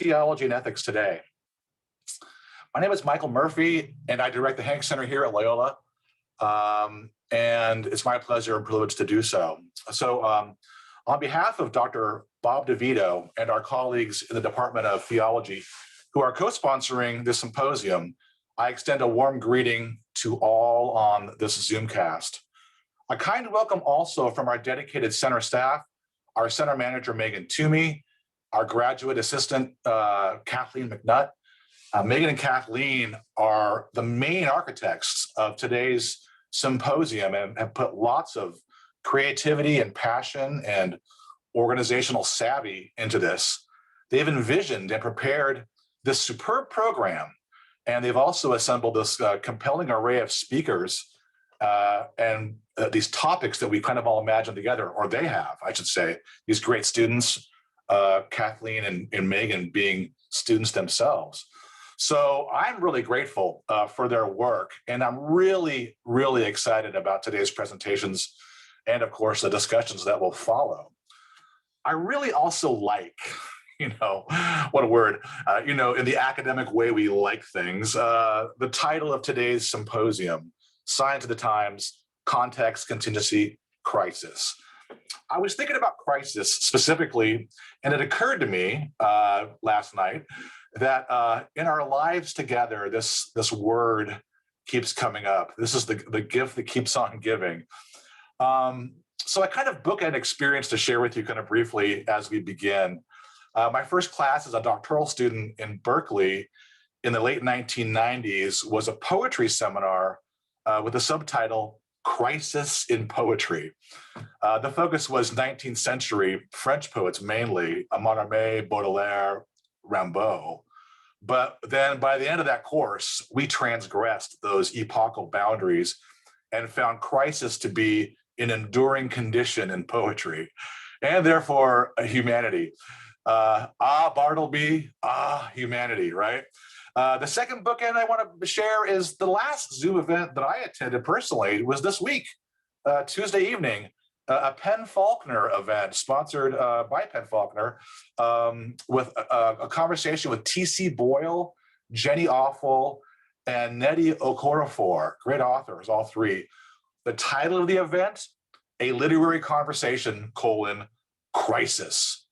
Theology and Ethics today. My name is Michael Murphy, and I direct the Hank Center here at Loyola. And it's my pleasure and privilege to do so. So on behalf of Dr. Bob DeVito and our colleagues in the Department of Theology who are co-sponsoring this symposium, I extend a warm greeting to all on this Zoomcast. A kind welcome also from our dedicated center staff, our center manager, Megan Toomey, our graduate assistant, Kathleen McNutt. Megan and Kathleen are the main architects of today's symposium and have put lots of creativity and passion and organizational savvy into this. They've envisioned and prepared this superb program, and they've also assembled this compelling array of speakers and these topics that we kind of all imagine together, or they have, I should say, these great students, Kathleen and Megan being students themselves. So I'm really grateful for their work, and I'm really, really excited about today's presentations and, of course, the discussions that will follow. I really also like, what a word, in the academic way we like things, the title of today's symposium, Science of the Times, Context, Contingency, Crisis. I was thinking about crisis specifically, and it occurred to me last night that in our lives together, this word keeps coming up. This is the gift that keeps on giving. So I kind of booked an experience to share with you kind of briefly as we begin. My first class as a doctoral student in Berkeley in the late 1990s was a poetry seminar with the subtitle, Crisis in Poetry. The focus was 19th century French poets mainly, Mallarmé, Baudelaire, Rimbaud. But then by the end of that course, we transgressed those epochal boundaries and found crisis to be an enduring condition in poetry, and therefore humanity. Bartleby, humanity, right? The second bookend I want to share is the last Zoom event that I attended personally was this week, Tuesday evening, a Penn Faulkner event sponsored by Penn Faulkner with a conversation with T.C. Boyle, Jenny Offal, and Nnedi Okorafor, great authors, all three. The title of the event, A Literary Conversation, Crisis.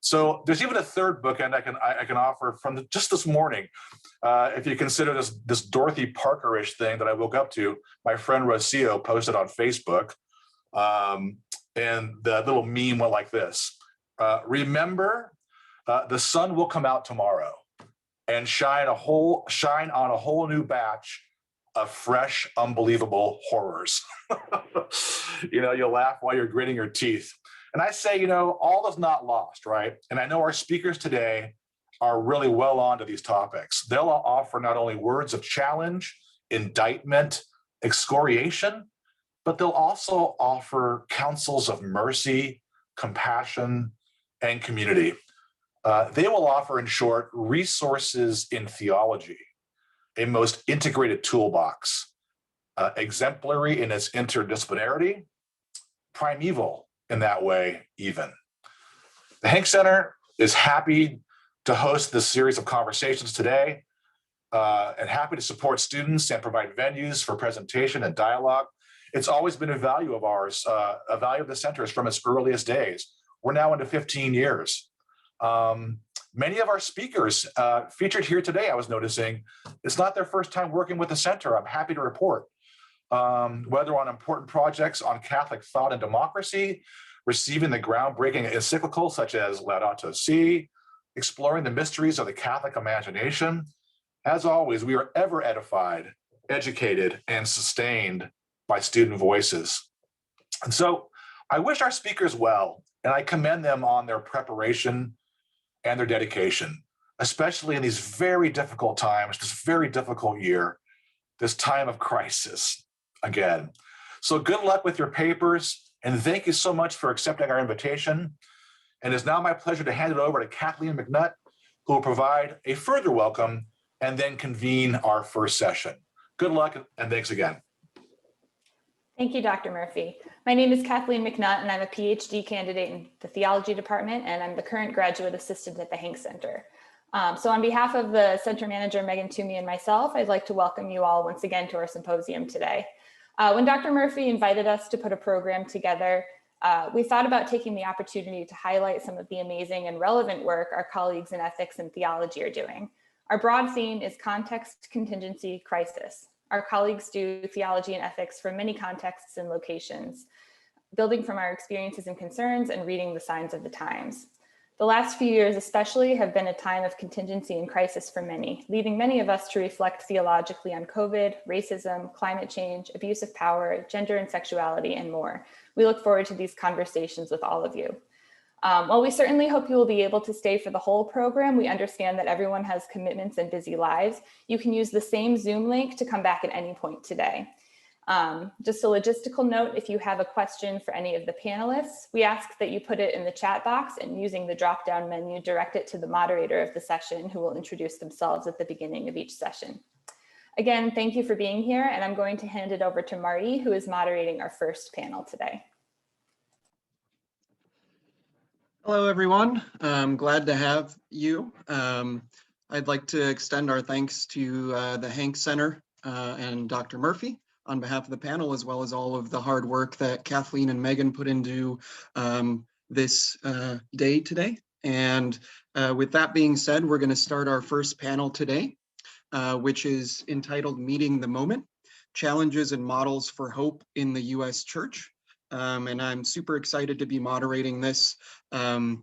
So there's even a third bookend I can offer from just this morning. If you consider this Dorothy Parker-ish thing that I woke up to, my friend Rocio posted on Facebook. And the little meme went like this. Remember, the sun will come out tomorrow and shine on a whole new batch of fresh, unbelievable horrors. You'll laugh while you're gritting your teeth. And I say, all is not lost, right? And I know our speakers today are really well on to these topics. They'll offer not only words of challenge, indictment, excoriation, but they'll also offer counsels of mercy, compassion, and community. They will offer, in short, resources in theology, a most integrated toolbox, exemplary in its interdisciplinarity, primeval in that way even. The Hank Center is happy to host this series of conversations today and happy to support students and provide venues for presentation and dialogue. It's always been a value of ours, a value of the center's from its earliest days. We're now into 15 years. Many of our speakers featured here today, I was noticing, it's not their first time working with the center, I'm happy to report. Whether on important projects on Catholic thought and democracy, receiving the groundbreaking encyclical such as Laudato Si, exploring the mysteries of the Catholic imagination. As always, we are ever edified, educated, and sustained by student voices. And so I wish our speakers well, and I commend them on their preparation and their dedication, especially in these very difficult times, this very difficult year, this time of crisis again. So good luck with your papers, and thank you so much for accepting our invitation. And it's now my pleasure to hand it over to Kathleen McNutt, who will provide a further welcome and then convene our first session. Good luck, and thanks again. Thank you, Dr. Murphy. My name is Kathleen McNutt, and I'm a PhD candidate in the theology department, and I'm the current graduate assistant at the Hank Center. So on behalf of the Center Manager, Megan Toomey, and myself, I'd like to welcome you all once again to our symposium today. When Dr. Murphy invited us to put a program together, we thought about taking the opportunity to highlight some of the amazing and relevant work our colleagues in ethics and theology are doing. Our broad theme is context, contingency, crisis. Our colleagues do theology and ethics from many contexts and locations, building from our experiences and concerns and reading the signs of the times. The last few years especially have been a time of contingency and crisis for many, leading many of us to reflect theologically on COVID, racism, climate change, abuse of power, gender and sexuality, and more. We look forward to these conversations with all of you. While we certainly hope you will be able to stay for the whole program, we understand that everyone has commitments and busy lives. You can use the same Zoom link to come back at any point today. Just a logistical note, if you have a question for any of the panelists, we ask that you put it in the chat box and using the drop-down menu, direct it to the moderator of the session who will introduce themselves at the beginning of each session. Again, thank you for being here, and I'm going to hand it over to Marty, who is moderating our first panel today. Hello, everyone. I'm glad to have you. I'd like to extend our thanks to the Hank Center and Dr. Murphy on behalf of the panel, as well as all of the hard work that Kathleen and Megan put into this day today. And with that being said, we're going to start our first panel today, which is entitled Meeting the Moment, Challenges and Models for Hope in the U.S. Church. And I'm super excited to be moderating this. I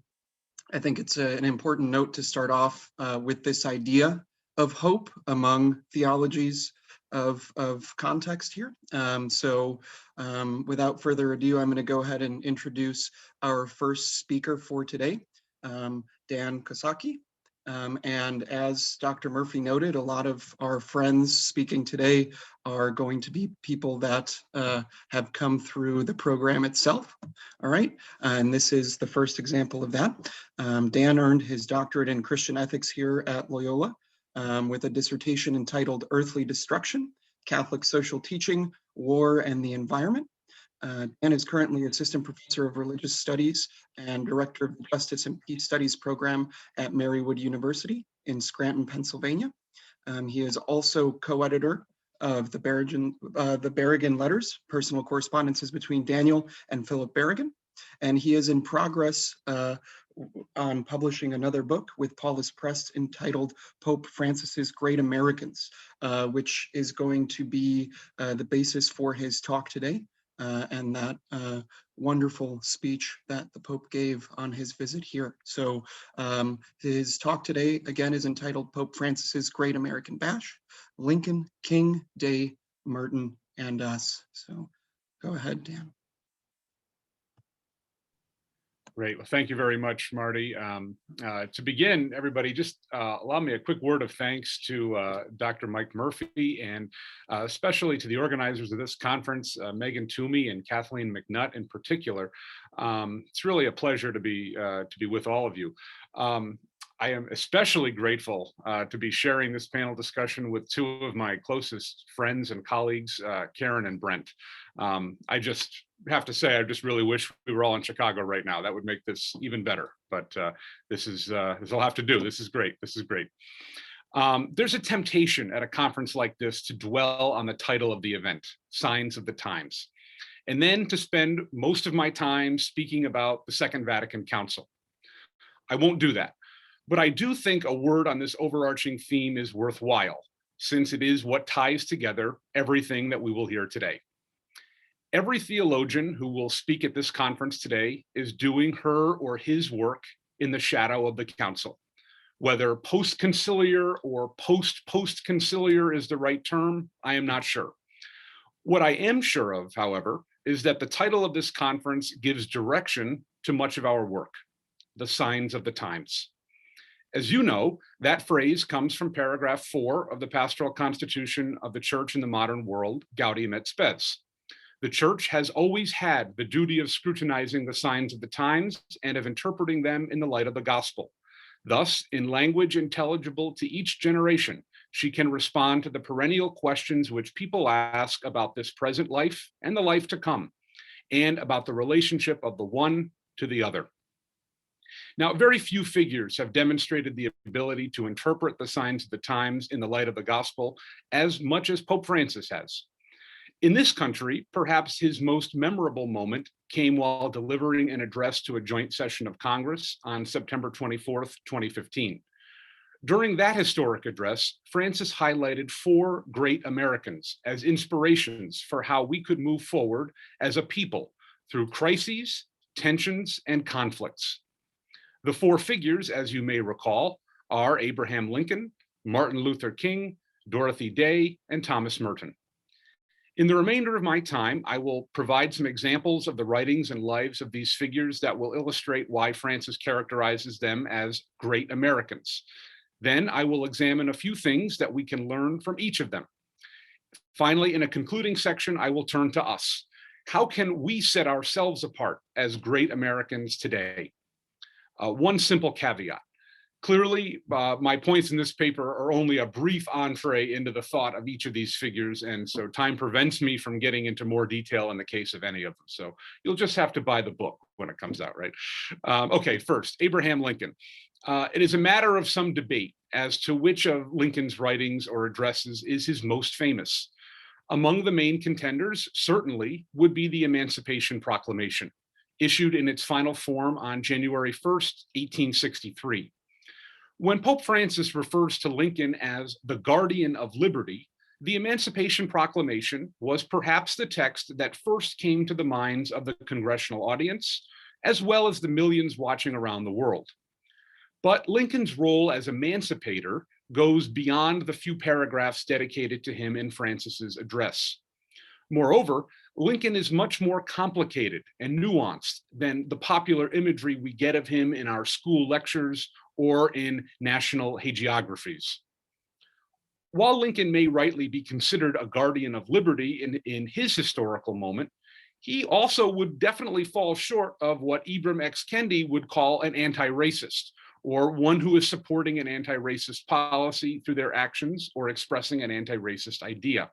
think it's an important note to start off with this idea of hope among theologies of context here. Without further ado, I'm going to go ahead and introduce our first speaker for today, Dan Cosacchi. And as Dr. Murphy noted, a lot of our friends speaking today are going to be people that have come through the program itself. All right, and this is the first example of that. Dan earned his doctorate in Christian ethics here at Loyola with a dissertation entitled Earthly Destruction, Catholic Social Teaching, War and the Environment. Dan is currently Assistant Professor of Religious Studies and Director of the Justice and Peace Studies Program at Marywood University in Scranton, Pennsylvania. He is also co-editor of the Berrigan Letters, personal correspondences between Daniel and Philip Berrigan. And he is in progress on publishing another book with Paulus Press entitled Pope Francis's Great Americans, which is going to be the basis for his talk today. And that wonderful speech that the Pope gave on his visit here. So his talk today, again, is entitled Pope Francis's Great American Bash, Lincoln, King, Day, Merton, and Us. So go ahead, Dan. Great. Well, thank you very much, Marty. To begin, everybody, just allow me a quick word of thanks to Dr. Mike Murphy and especially to the organizers of this conference, Megan Toomey and Kathleen McNutt in particular. It's really a pleasure to be with all of you. I am especially grateful to be sharing this panel discussion with two of my closest friends and colleagues, Karen and Brent. I just have to say, I just really wish we were all in Chicago right now. That would make this even better. But this will have to do. This is great. This is great. There's a temptation at a conference like this to dwell on the title of the event, Signs of the Times, and then to spend most of my time speaking about the Second Vatican Council. I won't do that. But I do think a word on this overarching theme is worthwhile, since it is what ties together everything that we will hear today. Every theologian who will speak at this conference today is doing her or his work in the shadow of the council. Whether post-conciliar or post-post-conciliar is the right term, I am not sure. What I am sure of, however, is that the title of this conference gives direction to much of our work, the signs of the times. As you know, that phrase comes from paragraph 4 of the Pastoral Constitution of the Church in the Modern World, Gaudium et Spes. The Church has always had the duty of scrutinizing the signs of the times and of interpreting them in the light of the gospel. Thus, in language intelligible to each generation, she can respond to the perennial questions which people ask about this present life and the life to come, and about the relationship of the one to the other. Now, very few figures have demonstrated the ability to interpret the signs of the times in the light of the gospel as much as Pope Francis has. In this country, perhaps his most memorable moment came while delivering an address to a joint session of Congress on September 24th, 2015. During that historic address, Francis highlighted 4 great Americans as inspirations for how we could move forward as a people through crises, tensions, and conflicts. The 4 figures, as you may recall, are Abraham Lincoln, Martin Luther King, Dorothy Day, and Thomas Merton. In the remainder of my time, I will provide some examples of the writings and lives of these figures that will illustrate why Francis characterizes them as great Americans. Then I will examine a few things that we can learn from each of them. Finally, in a concluding section, I will turn to us. How can we set ourselves apart as great Americans today? One simple caveat. Clearly, my points in this paper are only a brief entree into the thought of each of these figures, and so time prevents me from getting into more detail in the case of any of them. So you'll just have to buy the book when it comes out, right? Okay, first, Abraham Lincoln. It is a matter of some debate as to which of Lincoln's writings or addresses is his most famous. Among the main contenders, certainly, would be the Emancipation Proclamation, issued in its final form on January 1st, 1863. When Pope Francis refers to Lincoln as the guardian of liberty, the Emancipation Proclamation was perhaps the text that first came to the minds of the congressional audience, as well as the millions watching around the world. But Lincoln's role as emancipator goes beyond the few paragraphs dedicated to him in Francis's address. Moreover, Lincoln is much more complicated and nuanced than the popular imagery we get of him in our school lectures or in national hagiographies. While Lincoln may rightly be considered a guardian of liberty in his historical moment, he also would definitely fall short of what Ibram X. Kendi would call an anti-racist, or one who is supporting an anti-racist policy through their actions or expressing an anti-racist idea.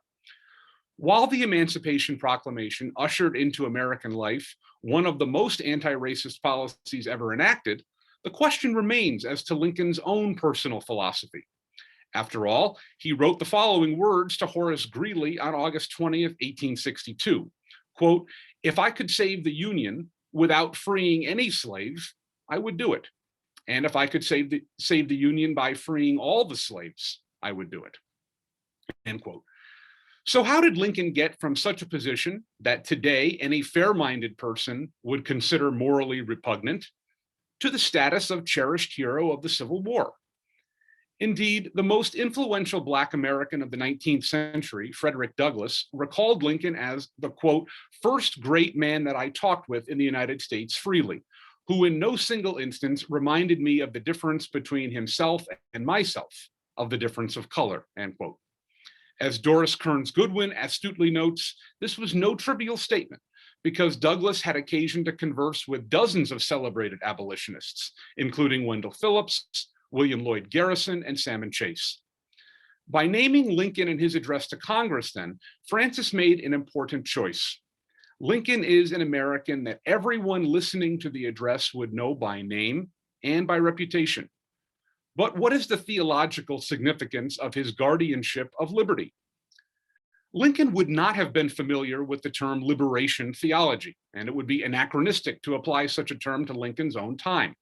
While the Emancipation Proclamation ushered into American life one of the most anti-racist policies ever enacted, the question remains as to Lincoln's own personal philosophy. After all, he wrote the following words to Horace Greeley on August 20th, 1862, quote, "If I could save the Union without freeing any slave, I would do it. And if I could save the Union by freeing all the slaves, I would do it," end quote. So how did Lincoln get from such a position that today any fair-minded person would consider morally repugnant to the status of cherished hero of the Civil War? Indeed, the most influential Black American of the 19th century, Frederick Douglass, recalled Lincoln as the, quote, "first great man that I talked with in the United States freely, who in no single instance reminded me of the difference between himself and myself, of the difference of color," end quote. As Doris Kearns Goodwin astutely notes, this was no trivial statement, because Douglass had occasion to converse with dozens of celebrated abolitionists, including Wendell Phillips, William Lloyd Garrison, and Salmon Chase. By naming Lincoln in his address to Congress then, Francis made an important choice. Lincoln is an American that everyone listening to the address would know by name and by reputation. But what is the theological significance of his guardianship of liberty? Lincoln would not have been familiar with the term liberation theology, and it would be anachronistic to apply such a term to Lincoln's own time.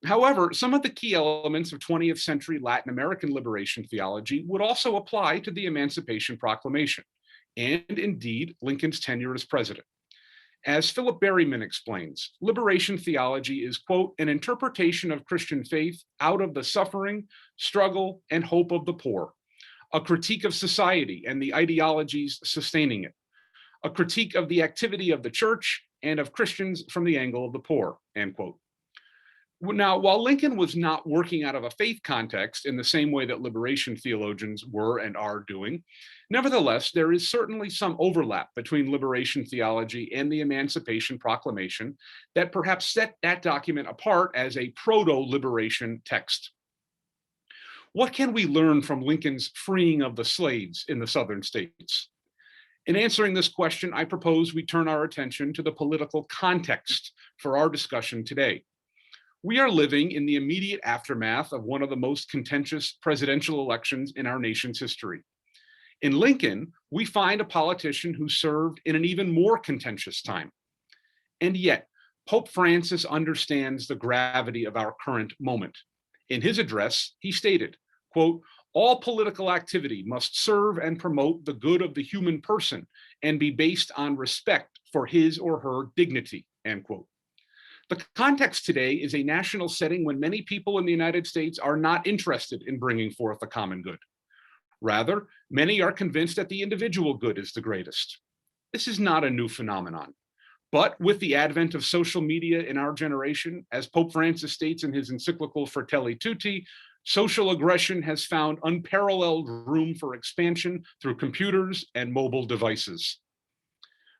However, some of the key elements of 20th century Latin American liberation theology would also apply to the Emancipation Proclamation, and indeed Lincoln's tenure as president. As Philip Berryman explains, liberation theology is, quote, "an interpretation of Christian faith out of the suffering, struggle, and hope of the poor, a critique of society and the ideologies sustaining it, a critique of the activity of the church and of Christians from the angle of the poor," end quote. Now, while Lincoln was not working out of a faith context in the same way that liberation theologians were and are doing, nevertheless, there is certainly some overlap between liberation theology and the Emancipation Proclamation that perhaps set that document apart as a proto-liberation text. What can we learn from Lincoln's freeing of the slaves in the Southern states? In answering this question, I propose we turn our attention to the political context for our discussion today. We are living in the immediate aftermath of one of the most contentious presidential elections in our nation's history. In Lincoln, we find a politician who served in an even more contentious time. And yet, Pope Francis understands the gravity of our current moment. In his address, he stated, quote, "All political activity must serve and promote the good of the human person and be based on respect for his or her dignity," end quote. The context today is a national setting when many people in the United States are not interested in bringing forth the common good. Rather, many are convinced that the individual good is the greatest. This is not a new phenomenon. But with the advent of social media in our generation, as Pope Francis states in his encyclical Fratelli Tutti, social aggression has found unparalleled room for expansion through computers and mobile devices.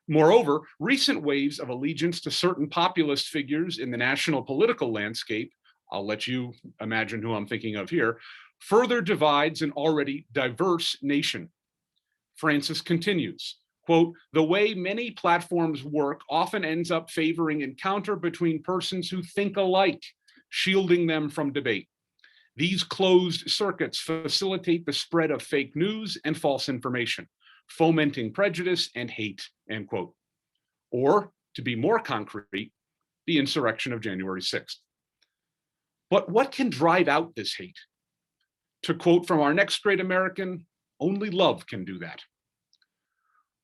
Moreover, recent waves of allegiance to certain populist figures in the national political landscape, I'll let you imagine who I'm thinking of here, further divides an already diverse nation. Francis continues, quote, "The way many platforms work often ends up favoring encounter between persons who think alike, shielding them from debate. These closed circuits facilitate the spread of fake news and false information, fomenting prejudice and hate," end quote. Or, to be more concrete, the insurrection of January 6th. But what can drive out this hate? To quote from our next great American, only love can do that.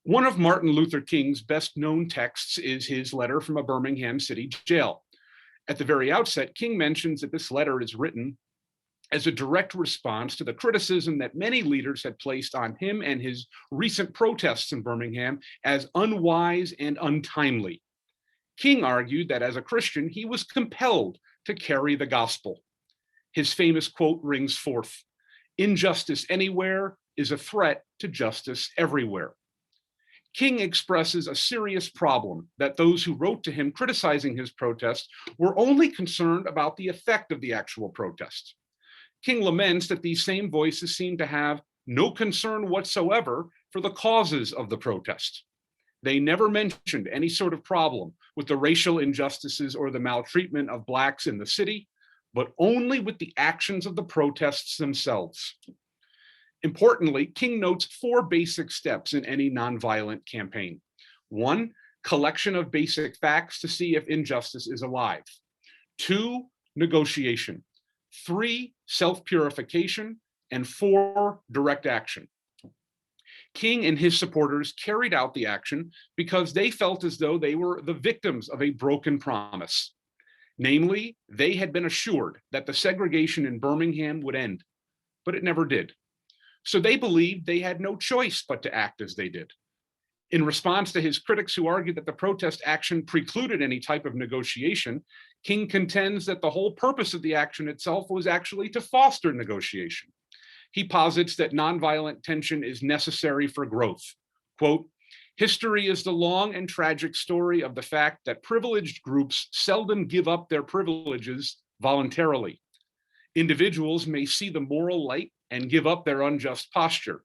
One of Martin Luther King's best known texts is his letter from a Birmingham city jail. At the very outset, King mentions that this letter is written as a direct response to the criticism that many leaders had placed on him and his recent protests in Birmingham as unwise and untimely. King argued that as a Christian, he was compelled to carry the gospel. His famous quote rings forth, "Injustice anywhere is a threat to justice everywhere." King expresses a serious problem that those who wrote to him criticizing his protest were only concerned about the effect of the actual protest. King laments that these same voices seem to have no concern whatsoever for the causes of the protest. They never mentioned any sort of problem with the racial injustices or the maltreatment of Blacks in the city, but only with the actions of the protests themselves. Importantly, King notes 4 basic steps in any nonviolent campaign. 1, collection of basic facts to see if injustice is alive. 2, negotiation. 3, self-purification. And 4, direct action. King and his supporters carried out the action because they felt as though they were the victims of a broken promise. Namely, they had been assured that the segregation in Birmingham would end, but it never did. So they believed they had no choice but to act as they did. In response to his critics who argued that the protest action precluded any type of negotiation, King contends that the whole purpose of the action itself was actually to foster negotiation. He posits that nonviolent tension is necessary for growth. Quote, "History is the long and tragic story of the fact that privileged groups seldom give up their privileges voluntarily. Individuals may see the moral light and give up their unjust posture.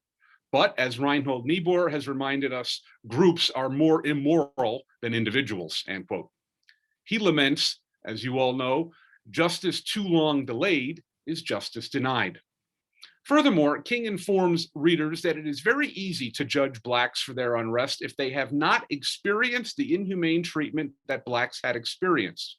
But as Reinhold Niebuhr has reminded us, groups are more immoral than individuals," end quote. He laments, as you all know, justice too long delayed is justice denied. Furthermore, King informs readers that it is very easy to judge Blacks for their unrest if they have not experienced the inhumane treatment that Blacks had experienced.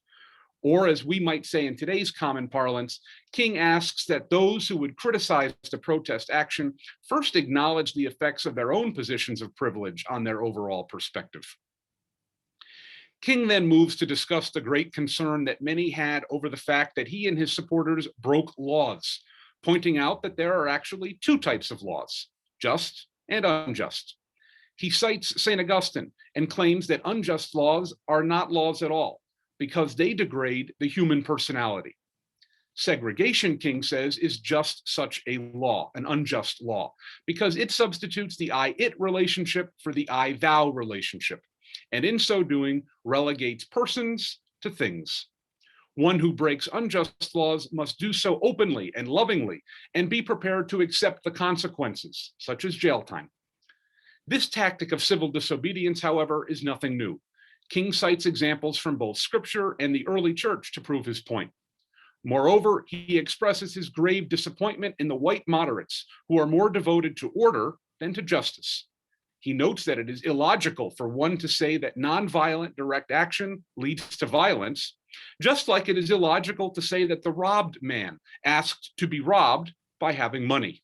Or, as we might say in today's common parlance, King asks that those who would criticize the protest action first acknowledge the effects of their own positions of privilege on their overall perspective. King then moves to discuss the great concern that many had over the fact that he and his supporters broke laws, pointing out that there are actually 2 types of laws, just and unjust. He cites St. Augustine and claims that unjust laws are not laws at all, because they degrade the human personality. Segregation, King says, is just such a law, an unjust law, because it substitutes the I-it relationship for the I-thou relationship, and in so doing, relegates persons to things. One who breaks unjust laws must do so openly and lovingly, and be prepared to accept the consequences, such as jail time. This tactic of civil disobedience, however, is nothing new. King cites examples from both scripture and the early church to prove his point. Moreover, he expresses his grave disappointment in the white moderates who are more devoted to order than to justice. He notes that it is illogical for one to say that nonviolent direct action leads to violence, just like it is illogical to say that the robbed man asked to be robbed by having money.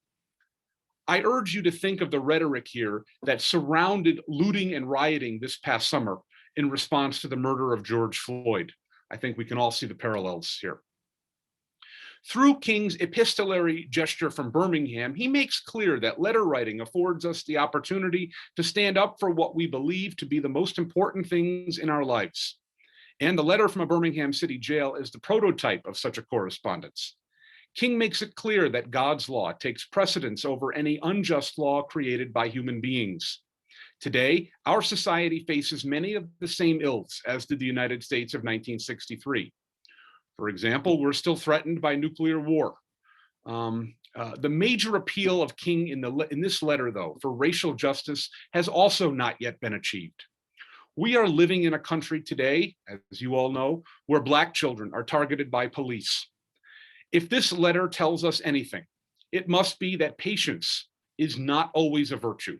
I urge you to think of the rhetoric here that surrounded looting and rioting this past summer in response to the murder of George Floyd. I think we can all see the parallels here. Through King's epistolary gesture from Birmingham, he makes clear that letter writing affords us the opportunity to stand up for what we believe to be the most important things in our lives. And the letter from a Birmingham city jail is the prototype of such a correspondence. King makes it clear that God's law takes precedence over any unjust law created by human beings. Today, our society faces many of the same ills as did the United States of 1963. For example, we're still threatened by nuclear war. The major appeal of King in this letter, though, for racial justice has also not yet been achieved. We are living in a country today, as you all know, where Black children are targeted by police. If this letter tells us anything, it must be that patience is not always a virtue.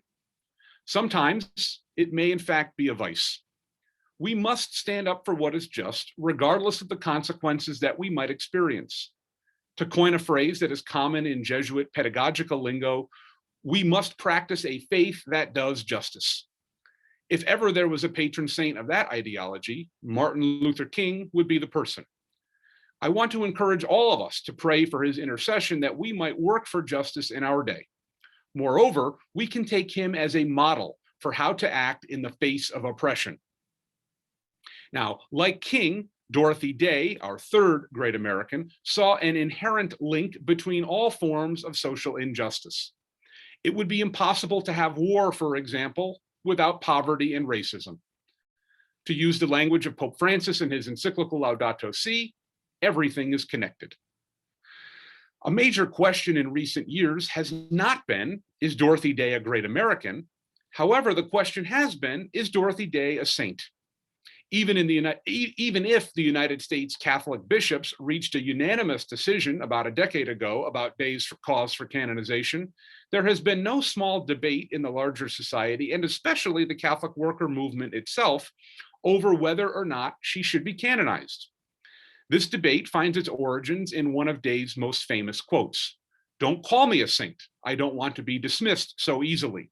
Sometimes it may in fact be a vice. We must stand up for what is just, regardless of the consequences that we might experience. To coin a phrase that is common in Jesuit pedagogical lingo, we must practice a faith that does justice. If ever there was a patron saint of that ideology, Martin Luther King would be the person. I want to encourage all of us to pray for his intercession that we might work for justice in our day. Moreover, we can take him as a model for how to act in the face of oppression. Now, like King, Dorothy Day, our third great American, saw an inherent link between all forms of social injustice. It would be impossible to have war, for example, without poverty and racism. To use the language of Pope Francis in his encyclical Laudato Si, everything is connected. A major question in recent years has not been, is Dorothy Day a great American? However, the question has been, is Dorothy Day a saint? Even if the United States Catholic bishops reached a unanimous decision about a decade ago about Day's cause for canonization, there has been no small debate in the larger society, and especially the Catholic worker movement itself, over whether or not she should be canonized. This debate finds its origins in one of Day's most famous quotes: "Don't call me a saint. I don't want to be dismissed so easily."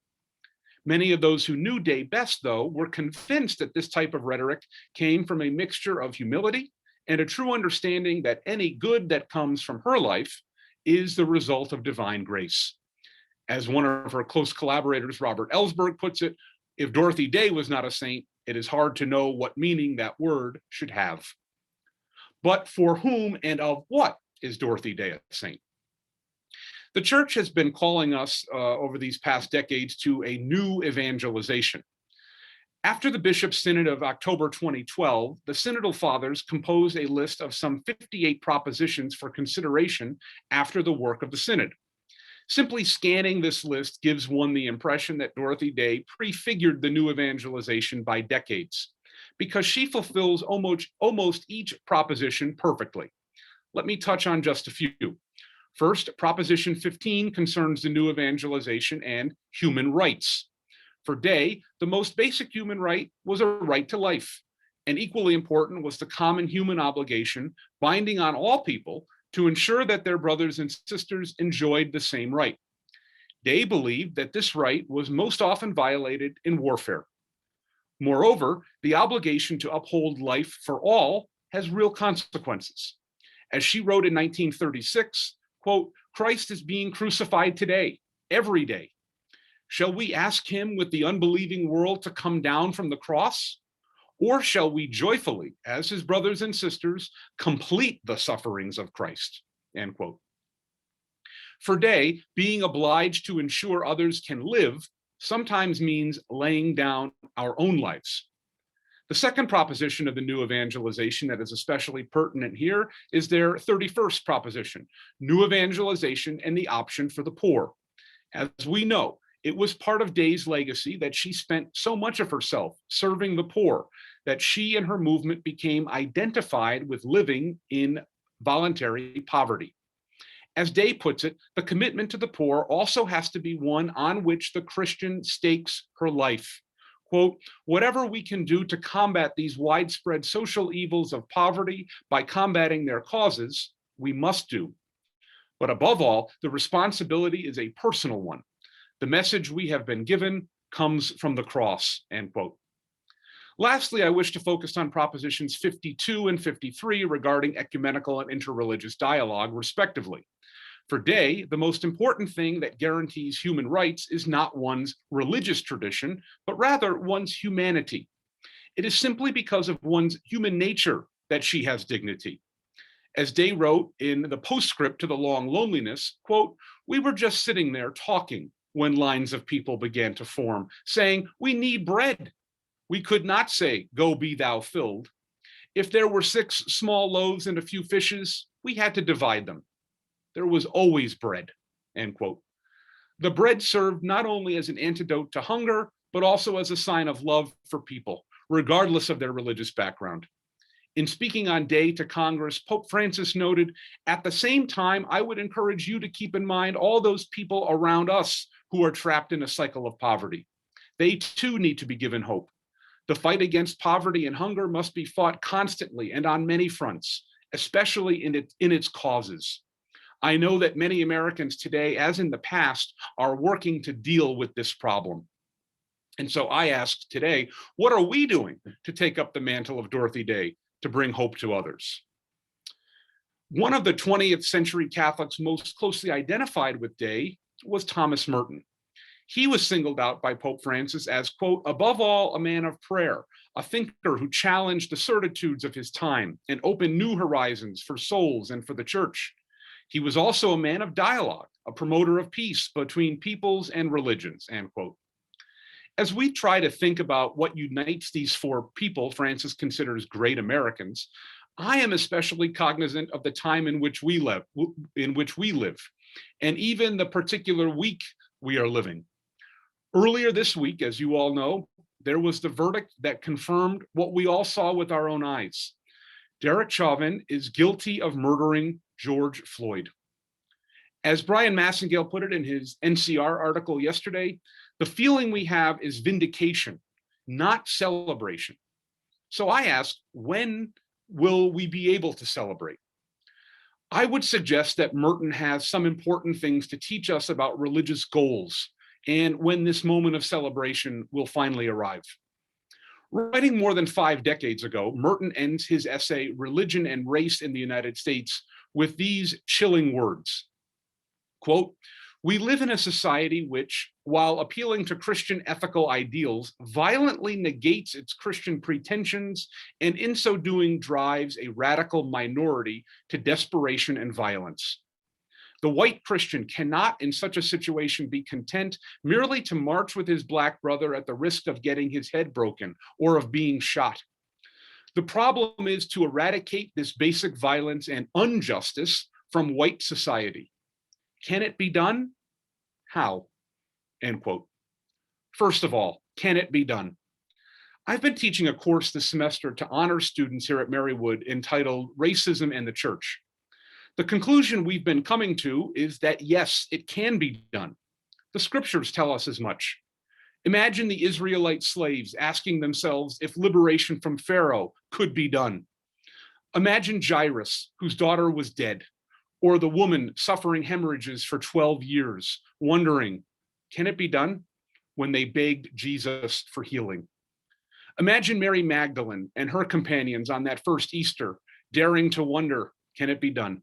Many of those who knew Day best, though, were convinced that this type of rhetoric came from a mixture of humility and a true understanding that any good that comes from her life is the result of divine grace. As one of her close collaborators, Robert Ellsberg, puts it, if Dorothy Day was not a saint, it is hard to know what meaning that word should have. But for whom and of what is Dorothy Day a saint? The church has been calling us over these past decades to a new evangelization. After the Bishops' Synod of October 2012, the Synodal Fathers composed a list of some 58 propositions for consideration after the work of the Synod. Simply scanning this list gives one the impression that Dorothy Day prefigured the new evangelization by decades, because she fulfills almost each proposition perfectly. Let me touch on just a few. First, Proposition 15 concerns the new evangelization and human rights. For Day, the most basic human right was a right to life, and equally important was the common human obligation binding on all people to ensure that their brothers and sisters enjoyed the same right. Day believed that this right was most often violated in warfare. Moreover, the obligation to uphold life for all has real consequences. As she wrote in 1936, quote, "Christ is being crucified today, every day. Shall we ask him with the unbelieving world to come down from the cross? Or shall we joyfully, as his brothers and sisters, complete the sufferings of Christ?" End quote. For Day, being obliged to ensure others can live sometimes means laying down our own lives. The second proposition of the new evangelization that is especially pertinent here is their 31st proposition, new evangelization and the option for the poor. As we know, it was part of Day's legacy that she spent so much of herself serving the poor that she and her movement became identified with living in voluntary poverty. As Day puts it, the commitment to the poor also has to be one on which the Christian stakes her life. Quote, whatever we can do to combat these widespread social evils of poverty by combating their causes, we must do. But above all, the responsibility is a personal one. The message we have been given comes from the cross, end quote. Lastly, I wish to focus on propositions 52 and 53 regarding ecumenical and interreligious dialogue, respectively. For Day, the most important thing that guarantees human rights is not one's religious tradition, but rather one's humanity. It is simply because of one's human nature that she has dignity. As Day wrote in the postscript to The Long Loneliness, quote, we were just sitting there talking when lines of people began to form, saying, we need bread. We could not say, go be thou filled. If there were 6 small loaves and a few fishes, we had to divide them. There was always bread, end quote. The bread served not only as an antidote to hunger, but also as a sign of love for people, regardless of their religious background. In speaking on Day to Congress, Pope Francis noted, at the same time, I would encourage you to keep in mind all those people around us who are trapped in a cycle of poverty. They too need to be given hope. The fight against poverty and hunger must be fought constantly and on many fronts, especially in its causes. I know that many Americans today, as in the past, are working to deal with this problem. And so I ask today, what are we doing to take up the mantle of Dorothy Day to bring hope to others? One of the 20th century Catholics most closely identified with Day was Thomas Merton. He was singled out by Pope Francis as, quote, above all, a man of prayer, a thinker who challenged the certitudes of his time and opened new horizons for souls and for the church. He was also a man of dialogue, a promoter of peace between peoples and religions, end quote. As we try to think about what unites these 4 people Francis considers great Americans, I am especially cognizant of the time in which we live, and even the particular week we are living. Earlier this week, as you all know, there was the verdict that confirmed what we all saw with our own eyes. Derek Chauvin is guilty of murdering George Floyd. As Brian Massengale put it in his NCR article yesterday, the feeling we have is vindication, not celebration. So I ask, when will we be able to celebrate? I would suggest that Merton has some important things to teach us about religious goals and when this moment of celebration will finally arrive. Writing more than 5 decades ago, Merton ends his essay, Religion and Race in the United States, with these chilling words, quote, we live in a society which, while appealing to Christian ethical ideals, violently negates its Christian pretensions and in so doing drives a radical minority to desperation and violence. The white Christian cannot in such a situation be content merely to march with his Black brother at the risk of getting his head broken or of being shot. The problem is to eradicate this basic violence and injustice from white society. Can it be done? How? End quote. First of all, can it be done? I've been teaching a course this semester to honor students here at Marywood entitled Racism and the Church. The conclusion we've been coming to is that yes, it can be done. The scriptures tell us as much. Imagine the Israelite slaves asking themselves if liberation from Pharaoh could be done. Imagine Jairus, whose daughter was dead, or the woman suffering hemorrhages for 12 years, wondering, can it be done? When they begged Jesus for healing. Imagine Mary Magdalene and her companions on that first Easter, daring to wonder, can it be done?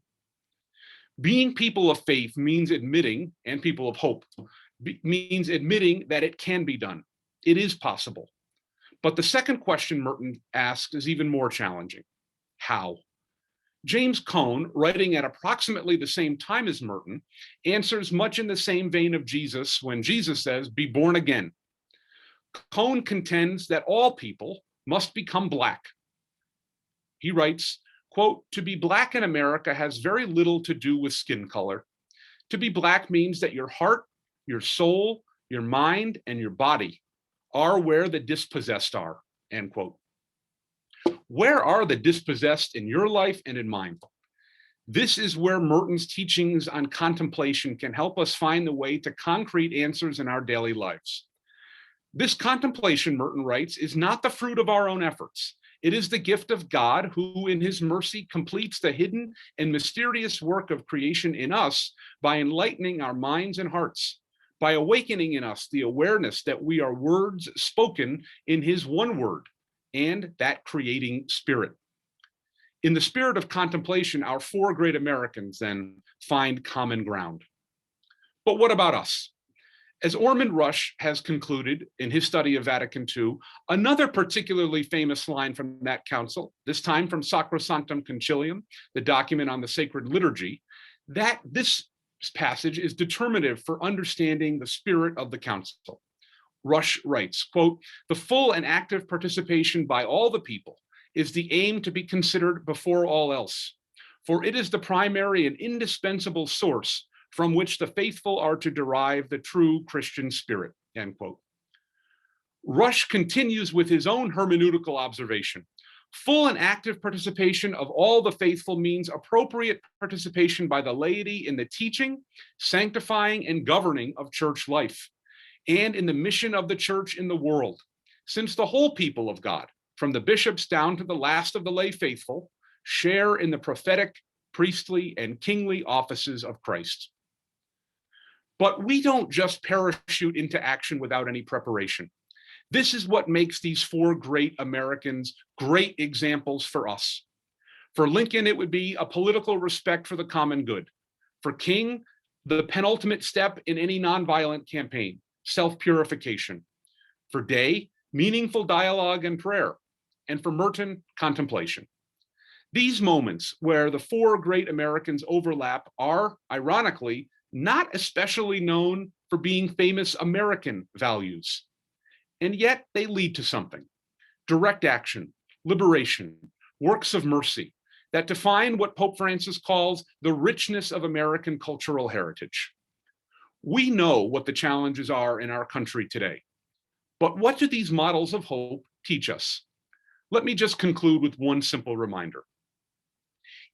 Being people of faith means admitting, and people of hope, means admitting that it can be done. It is possible. But the second question Merton asks is even more challenging. How? James Cone, writing at approximately the same time as Merton, answers much in the same vein of Jesus when Jesus says, be born again. Cone contends that all people must become Black. He writes, quote, to be Black in America has very little to do with skin color. To be Black means that your heart, your soul, your mind, and your body are where the dispossessed are, end quote. Where are the dispossessed in your life and in mine? This is where Merton's teachings on contemplation can help us find the way to concrete answers in our daily lives. This contemplation, Merton writes, is not the fruit of our own efforts. It is the gift of God who in his mercy completes the hidden and mysterious work of creation in us by enlightening our minds and hearts, by awakening in us the awareness that we are words spoken in his one word and that creating spirit. In the spirit of contemplation, our four great Americans then find common ground. But what about us? As Ormond Rush has concluded in his study of Vatican II, another particularly famous line from that council, this time from Sacrosanctum Concilium, the document on the sacred liturgy, that this passage is determinative for understanding the spirit of the council. Rush writes, quote, "The full and active participation by all the people is the aim to be considered before all else, for it is the primary and indispensable source from which the faithful are to derive the true Christian spirit," end quote. Rush continues with his own hermeneutical observation. Full and active participation of all the faithful means appropriate participation by the laity in the teaching, sanctifying, and governing of church life, and in the mission of the church in the world, since the whole people of God, from the bishops down to the last of the lay faithful, share in the prophetic, priestly, and kingly offices of Christ. But we don't just parachute into action without any preparation. This is what makes these four great Americans great examples for us. For Lincoln, it would be a political respect for the common good. For King, the penultimate step in any nonviolent campaign, self-purification. For Day, meaningful dialogue and prayer. And for Merton, contemplation. These moments where the four great Americans overlap are, ironically, not especially known for being famous American values. And yet they lead to something: direct action, liberation, works of mercy that define what Pope Francis calls the richness of American cultural heritage. We know what the challenges are in our country today, but what do these models of hope teach us? Let me just conclude with one simple reminder.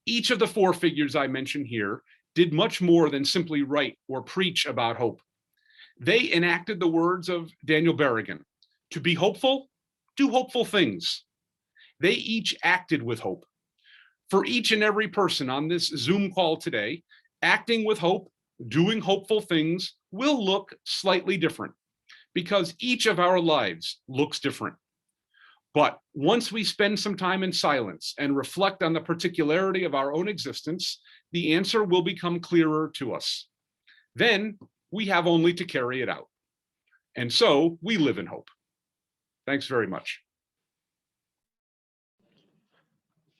Each of the four figures I mentioned here did much more than simply write or preach about hope. They enacted the words of Daniel Berrigan: to be hopeful, do hopeful things. They each acted with hope. For each and every person on this Zoom call today, acting with hope, doing hopeful things will look slightly different because each of our lives looks different. But once we spend some time in silence and reflect on the particularity of our own existence, the answer will become clearer to us. Then we have only to carry it out. And so we live in hope. Thanks very much.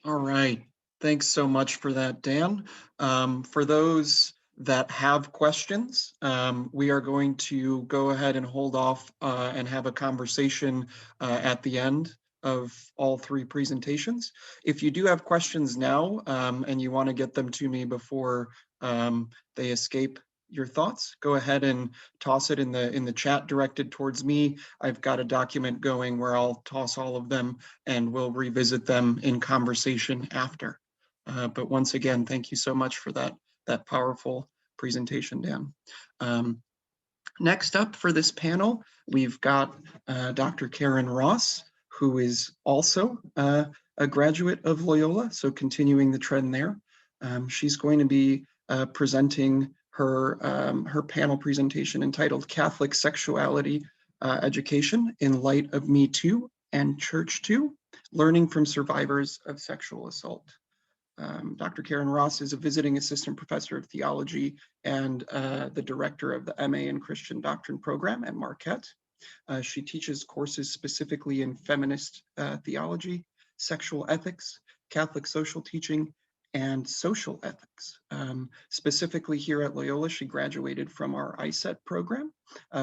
All right. Thanks so much for that, Dan. For those that have questions, we are going to go ahead and hold off and have a conversation at the end of all three presentations. If you do have questions now and you want to get them to me before they escape your thoughts, go ahead and toss it in the chat directed towards me. I've got a document going where I'll toss all of them and we'll revisit them in conversation after. But once again, thank you so much for that powerful presentation, Dan. Next up for this panel, we've got Dr. Karen Ross, who is also a graduate of Loyola, so continuing the trend there. She's going to be presenting her panel presentation entitled Catholic Sexuality Education in Light of Me Too and Church Too, Learning from Survivors of Sexual Assault. Dr. Karen Ross is a visiting assistant professor of theology and the director of the MA in Christian Doctrine program at Marquette. She teaches courses specifically in feminist theology, sexual ethics, Catholic social teaching, and social ethics. Specifically here at Loyola, she graduated from our ISET program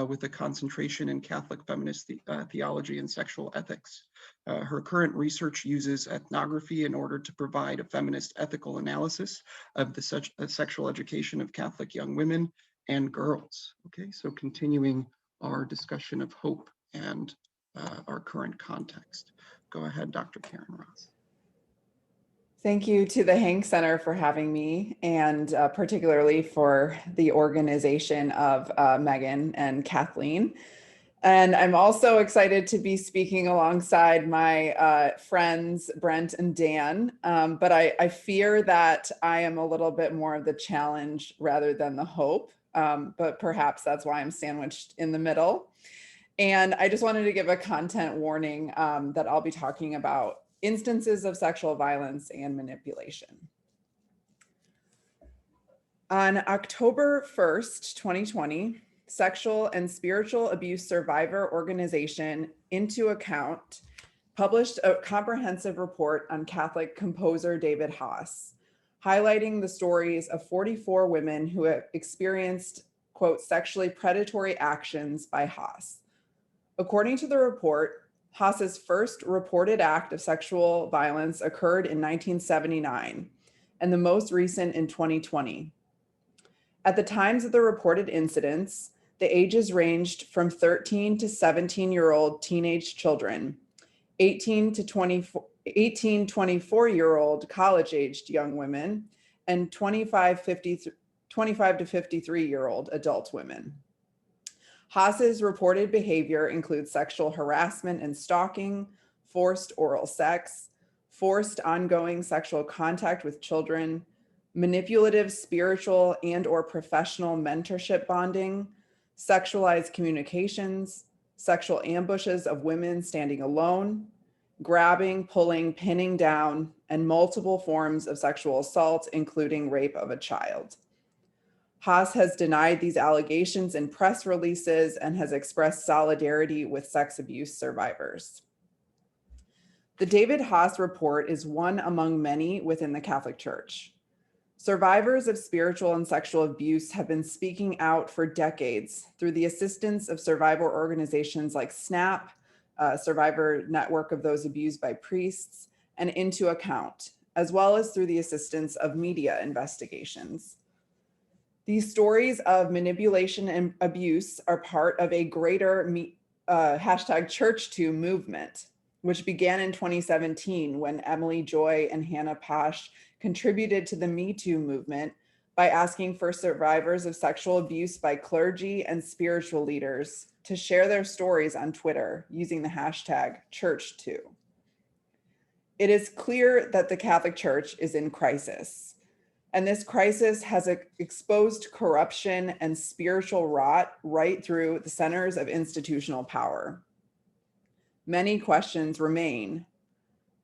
with a concentration in Catholic feminist theology and sexual ethics. Her current research uses ethnography in order to provide a feminist ethical analysis of the sexual education of Catholic young women and girls. Okay, so continuing our discussion of hope and our current context. Go ahead, Dr. Karen Ross. Thank you to the Hank Center for having me, and particularly for the organization of Megan and Kathleen. And I'm also excited to be speaking alongside my friends, Brent and Dan. But I fear that I am a little bit more of the challenge rather than the hope. But perhaps that's why I'm sandwiched in the middle. And I just wanted to give a content warning that I'll be talking about instances of sexual violence and manipulation. On October 1st, 2020, sexual and spiritual abuse survivor organization Into Account published a comprehensive report on Catholic composer David Haas, highlighting the stories of 44 women who have experienced, quote, sexually predatory actions by Haas. According to the report, Haas's first reported act of sexual violence occurred in 1979, and the most recent in 2020. At the times of the reported incidents, the ages ranged from 13 to 17-year-old teenage children, 18 to 24-year-old college-aged young women, and 25 to 53-year-old adult women. Haas's reported behavior includes sexual harassment and stalking, forced oral sex, forced ongoing sexual contact with children, manipulative spiritual and/or professional mentorship bonding, sexualized communications, sexual ambushes of women standing alone, grabbing, pulling, pinning down, and multiple forms of sexual assault, including rape of a child. Haas has denied these allegations in press releases and has expressed solidarity with sex abuse survivors. The David Haas report is one among many within the Catholic Church. Survivors of spiritual and sexual abuse have been speaking out for decades through the assistance of survivor organizations like SNAP, Survivor Network of Those Abused by Priests, and Into Account, as well as through the assistance of media investigations. These stories of manipulation and abuse are part of a greater #ChurchToo movement, which began in 2017 when Emily Joy and Hannah Pash contributed to the Me Too movement by asking for survivors of sexual abuse by clergy and spiritual leaders to share their stories on Twitter using the #ChurchToo. It is clear that the Catholic Church is in crisis. And this crisis has exposed corruption and spiritual rot right through the centers of institutional power. Many questions remain.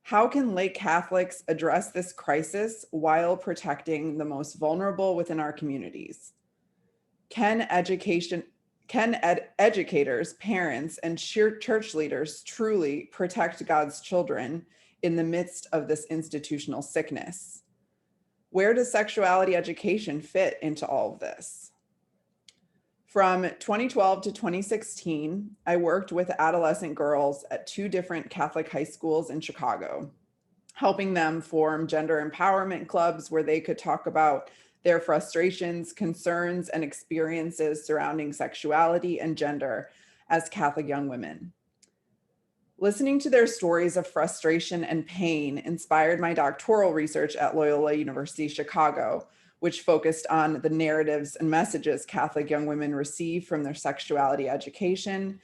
How can lay Catholics address this crisis while protecting the most vulnerable within our communities? Can educators, parents, and church leaders truly protect God's children in the midst of this institutional sickness? Where does sexuality education fit into all of this? From 2012 to 2016, I worked with adolescent girls at 2 different Catholic high schools in Chicago, helping them form gender empowerment clubs where they could talk about their frustrations, concerns, and experiences surrounding sexuality and gender as Catholic young women. Listening to their stories of frustration and pain inspired my doctoral research at Loyola University Chicago, which focused on the narratives and messages Catholic young women receive from their sexuality education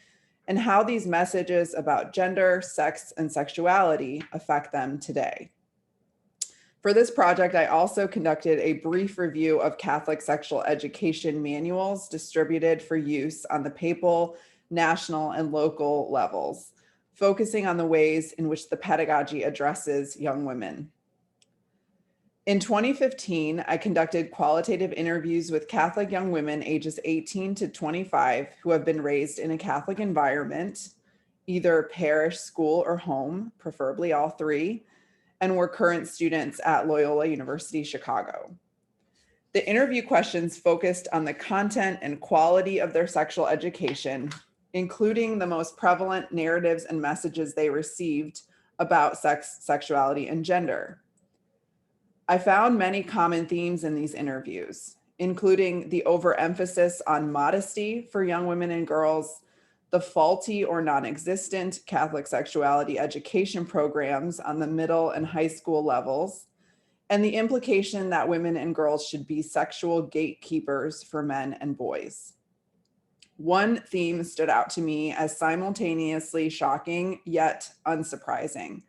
and how these messages about gender, sex, and sexuality affect them today. For this project, I also conducted a brief review of Catholic sexual education manuals distributed for use on the papal, national, and local levels, focusing on the ways in which the pedagogy addresses young women. In 2015, I conducted qualitative interviews with Catholic young women ages 18 to 25 who have been raised in a Catholic environment, either parish, school, or home, preferably all 3, and were current students at Loyola University Chicago. The interview questions focused on the content and quality of their sexual education, including the most prevalent narratives and messages they received about sex, sexuality, and gender. I found many common themes in these interviews, including the overemphasis on modesty for young women and girls, the faulty or non-existent Catholic sexuality education programs on the middle and high school levels, and the implication that women and girls should be sexual gatekeepers for men and boys. One theme stood out to me as simultaneously shocking yet unsurprising.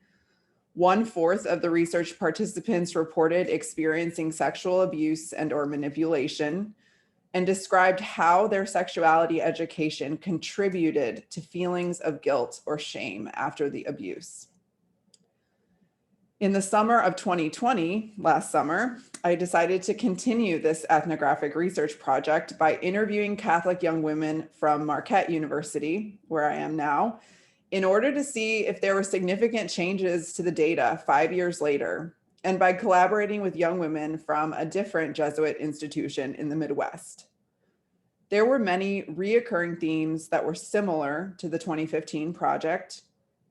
1/4 of the research participants reported experiencing sexual abuse and/or manipulation, and described how their sexuality education contributed to feelings of guilt or shame after the abuse. In the summer of 2020, last summer, I decided to continue this ethnographic research project by interviewing Catholic young women from Marquette University, where I am now, in order to see if there were significant changes to the data 5 years later, and by collaborating with young women from a different Jesuit institution in the Midwest. There were many reoccurring themes that were similar to the 2015 project,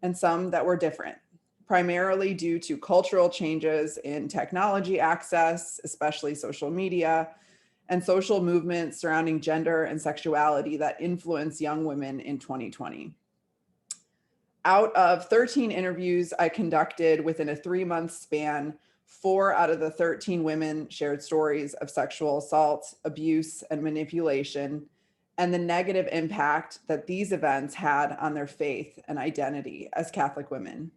and some that were different, primarily due to cultural changes in technology access, especially social media, and social movements surrounding gender and sexuality that influence young women in 2020. Out of 13 interviews I conducted within a 3-month span, 4 out of the 13 women shared stories of sexual assault, abuse, and manipulation, and the negative impact that these events had on their faith and identity as Catholic women.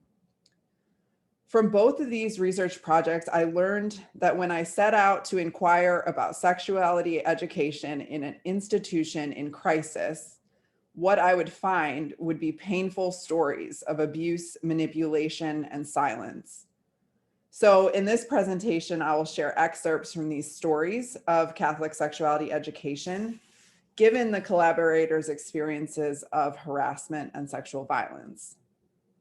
From both of these research projects, I learned that when I set out to inquire about sexuality education in an institution in crisis, what I would find would be painful stories of abuse, manipulation, and silence. So in this presentation, I will share excerpts from these stories of Catholic sexuality education, given the collaborators' experiences of harassment and sexual violence.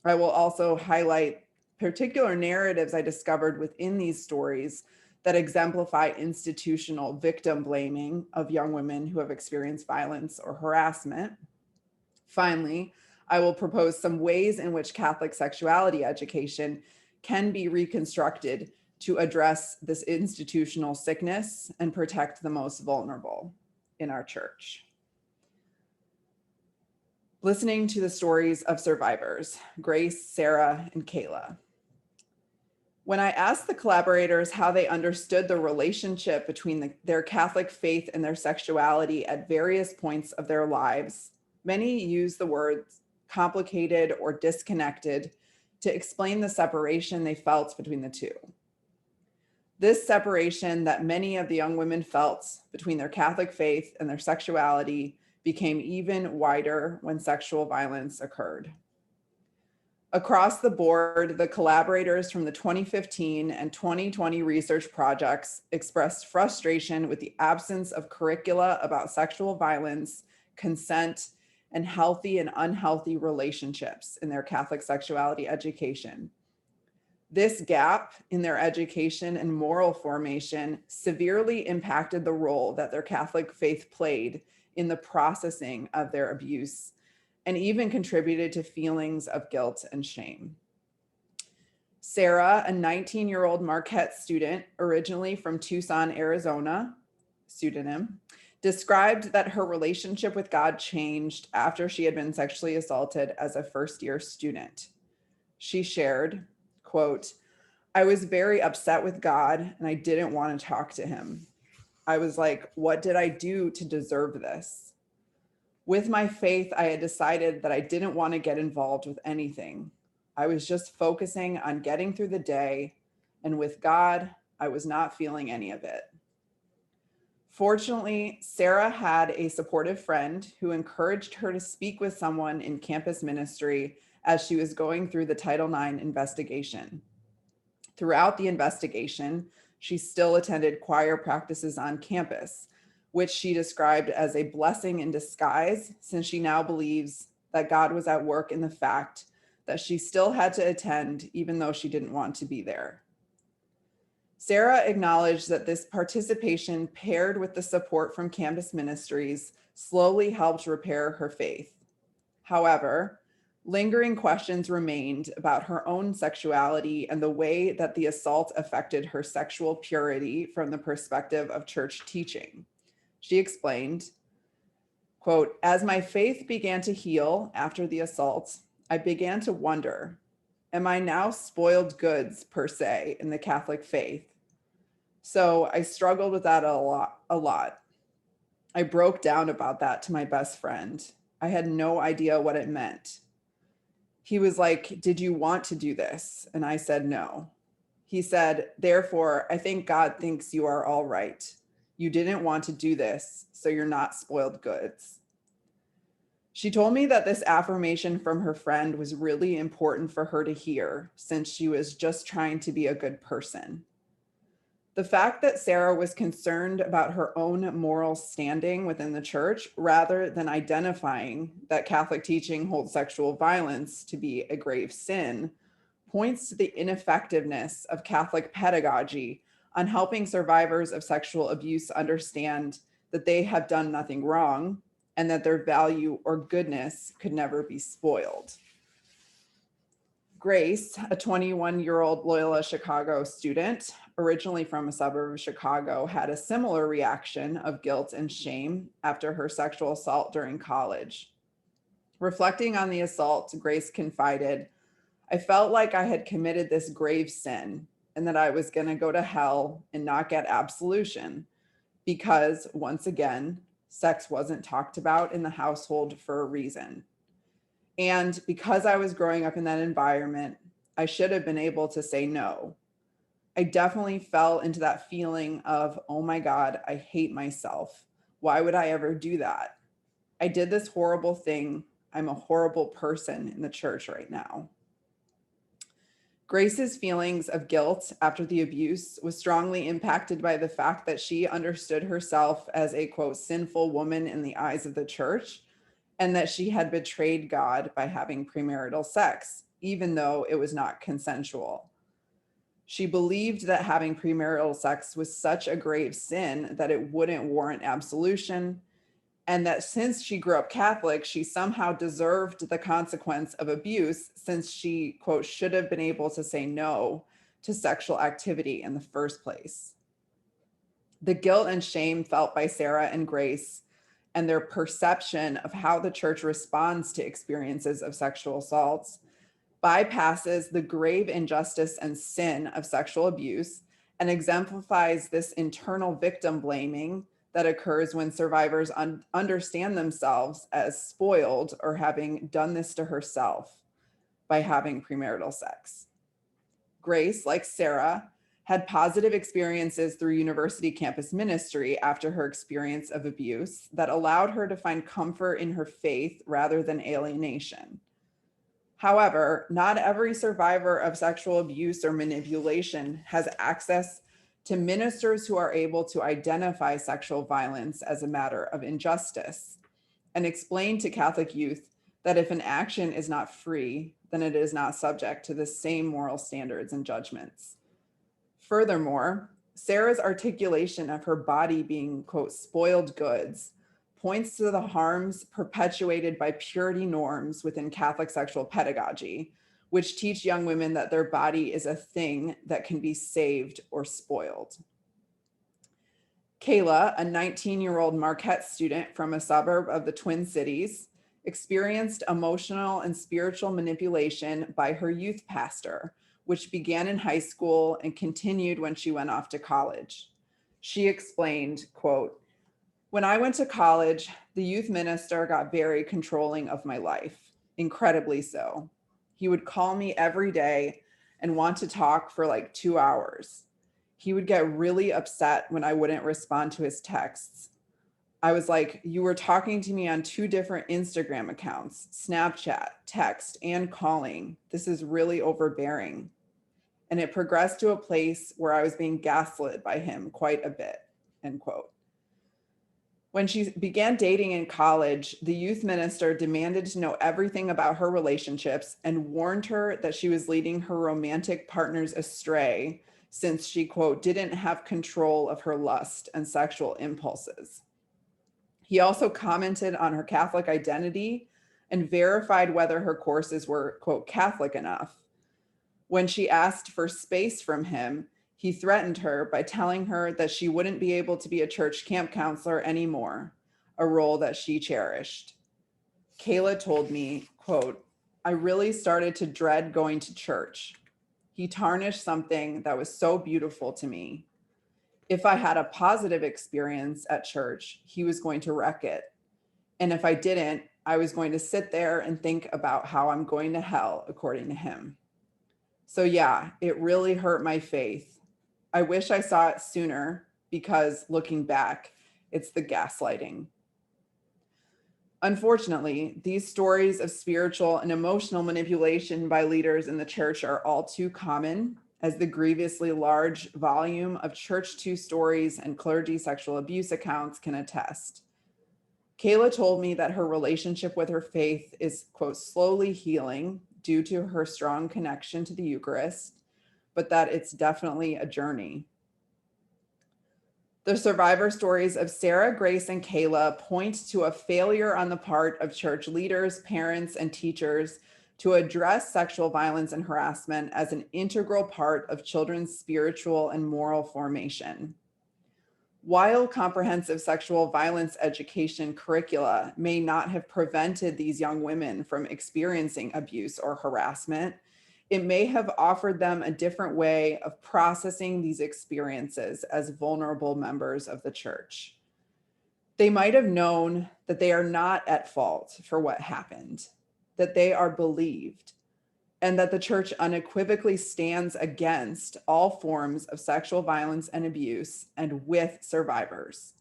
I will also highlight particular narratives I discovered within these stories that exemplify institutional victim blaming of young women who have experienced violence or harassment. Finally, I will propose some ways in which Catholic sexuality education can be reconstructed to address this institutional sickness and protect the most vulnerable in our church. Listening to the stories of survivors, Grace, Sarah, and Kayla. When I asked the collaborators how they understood the relationship between their Catholic faith and their sexuality at various points of their lives, many used the words complicated or disconnected to explain the separation they felt between the two. This separation that many of the young women felt between their Catholic faith and their sexuality became even wider when sexual violence occurred. Across the board, the collaborators from the 2015 and 2020 research projects expressed frustration with the absence of curricula about sexual violence, consent, and healthy and unhealthy relationships in their Catholic sexuality education. This gap in their education and moral formation severely impacted the role that their Catholic faith played in the processing of their abuse, and even contributed to feelings of guilt and shame. Sarah, a 19-year-old Marquette student, originally from Tucson, Arizona, pseudonym, described that her relationship with God changed after she had been sexually assaulted as a first-year student. She shared, quote, "I was very upset with God and I didn't want to talk to him. I was like, what did I do to deserve this? With my faith, I had decided that I didn't want to get involved with anything. I was just focusing on getting through the day, and with God, I was not feeling any of it." Fortunately, Sarah had a supportive friend who encouraged her to speak with someone in campus ministry as she was going through the Title IX investigation. Throughout the investigation, she still attended choir practices on campus, which she described as a blessing in disguise, since she now believes that God was at work in the fact that she still had to attend even though she didn't want to be there. Sarah acknowledged that this participation, paired with the support from campus ministries, slowly helped repair her faith. However, lingering questions remained about her own sexuality and the way that the assault affected her sexual purity from the perspective of church teaching. She explained, quote, "As my faith began to heal after the assault, I began to wonder, am I now spoiled goods per se in the Catholic faith? So I struggled with that a lot. I broke down about that to my best friend. I had no idea what it meant. He was like, "Did you want to do this?" And I said, "No." He said, "Therefore, I think God thinks you are all right. You didn't want to do this, so you're not spoiled goods." She told me that this affirmation from her friend was really important for her to hear, since she was just trying to be a good person. The fact that Sarah was concerned about her own moral standing within the church, rather than identifying that Catholic teaching holds sexual violence to be a grave sin, points to the ineffectiveness of Catholic pedagogy on helping survivors of sexual abuse understand that they have done nothing wrong and that their value or goodness could never be spoiled. Grace, a 21-year-old Loyola Chicago student, originally from a suburb of Chicago, had a similar reaction of guilt and shame after her sexual assault during college. Reflecting on the assault, Grace confided, "I felt like I had committed this grave sin and that I was going to go to hell and not get absolution because, once again, sex wasn't talked about in the household for a reason. And because I was growing up in that environment, I should have been able to say no. I definitely fell into that feeling of, oh my God, I hate myself. Why would I ever do that? I did this horrible thing. I'm a horrible person in the church right now." Grace's feelings of guilt after the abuse was strongly impacted by the fact that she understood herself as a, quote, sinful woman in the eyes of the church, and that she had betrayed God by having premarital sex, even though it was not consensual. She believed that having premarital sex was such a grave sin that it wouldn't warrant absolution, and that since she grew up Catholic, she somehow deserved the consequence of abuse since she, quote, should have been able to say no to sexual activity in the first place. The guilt and shame felt by Sarah and Grace and their perception of how the church responds to experiences of sexual assaults bypasses the grave injustice and sin of sexual abuse and exemplifies this internal victim blaming that occurs when survivors understand themselves as spoiled or having done this to herself by having premarital sex. Grace, like Sarah, had positive experiences through university campus ministry after her experience of abuse that allowed her to find comfort in her faith rather than alienation. However, not every survivor of sexual abuse or manipulation has access to ministers who are able to identify sexual violence as a matter of injustice and explain to Catholic youth that if an action is not free, then it is not subject to the same moral standards and judgments. Furthermore, Sarah's articulation of her body being, quote, spoiled goods points to the harms perpetuated by purity norms within Catholic sexual pedagogy, which teach young women that their body is a thing that can be saved or spoiled. Kayla, a 19-year-old Marquette student from a suburb of the Twin Cities, experienced emotional and spiritual manipulation by her youth pastor, which began in high school and continued when she went off to college. She explained, quote, "When I went to college, the youth minister got very controlling of my life, incredibly so. He would call me every day and want to talk for like 2 hours. He would get really upset when I wouldn't respond to his texts. I was like, you were talking to me on 2 different Instagram accounts, Snapchat, text, and calling. This is really overbearing." And it progressed to a place where I was being gaslit by him quite a bit, end quote. When she began dating in college, the youth minister demanded to know everything about her relationships and warned her that she was leading her romantic partners astray since she, quote, didn't have control of her lust and sexual impulses. He also commented on her Catholic identity and verified whether her courses were, quote, Catholic enough. When she asked for space from him, he threatened her by telling her that she wouldn't be able to be a church camp counselor anymore, a role that she cherished. Kayla told me, quote, "I really started to dread going to church. He tarnished something that was so beautiful to me. If I had a positive experience at church, he was going to wreck it. And if I didn't, I was going to sit there and think about how I'm going to hell, according to him. So yeah, it really hurt my faith. I wish I saw it sooner because looking back, it's the gaslighting. Unfortunately, these stories of spiritual and emotional manipulation by leaders in the church are all too common, as the grievously large volume of Church 2 stories and clergy sexual abuse accounts can attest. Kayla told me that her relationship with her faith is, quote, slowly healing due to her strong connection to the Eucharist, but that it's definitely a journey. The survivor stories of Sarah, Grace, and Kayla point to a failure on the part of church leaders, parents, and teachers to address sexual violence and harassment as an integral part of children's spiritual and moral formation. While comprehensive sexual violence education curricula may not have prevented these young women from experiencing abuse or harassment, it may have offered them a different way of processing these experiences as vulnerable members of the church. They might have known that they are not at fault for what happened, that they are believed, and that the church unequivocally stands against all forms of sexual violence and abuse and with survivors.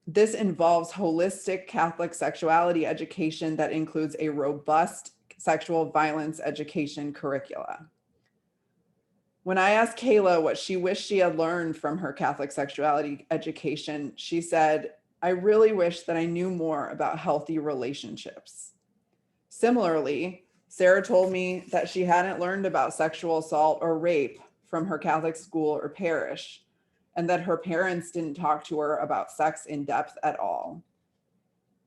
This involves holistic Catholic sexuality education that includes a robust sexual violence education curricula. When I asked Kayla what she wished she had learned from her Catholic sexuality education, she said, "I really wish that I knew more about healthy relationships." Similarly, Sarah told me that she hadn't learned about sexual assault or rape from her Catholic school or parish, and that her parents didn't talk to her about sex in depth at all.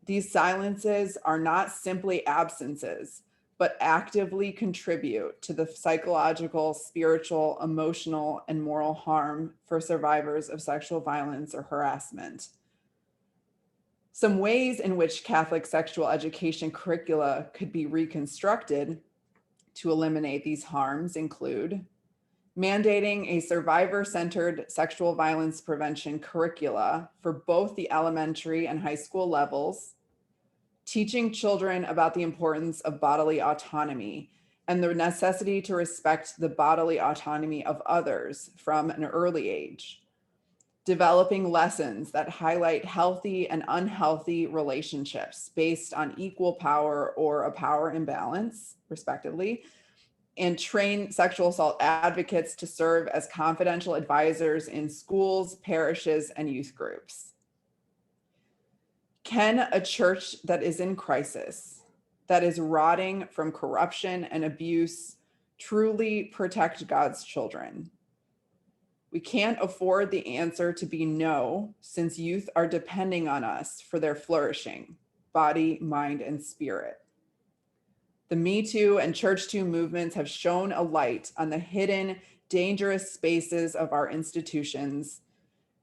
These silences are not simply absences, but actively contribute to the psychological, spiritual, emotional, and moral harm for survivors of sexual violence or harassment. Some ways in which Catholic sexual education curricula could be reconstructed to eliminate these harms include mandating a survivor-centered sexual violence prevention curricula for both the elementary and high school levels, teaching children about the importance of bodily autonomy and the necessity to respect the bodily autonomy of others from an early age, developing lessons that highlight healthy and unhealthy relationships based on equal power or a power imbalance, respectively, and train sexual assault advocates to serve as confidential advisors in schools, parishes, and youth groups. Can a church that is in crisis, that is rotting from corruption and abuse, truly protect God's children? We can't afford the answer to be no, since youth are depending on us for their flourishing, body, mind, and spirit. The Me Too and Church 2 movements have shone a light on the hidden, dangerous spaces of our institutions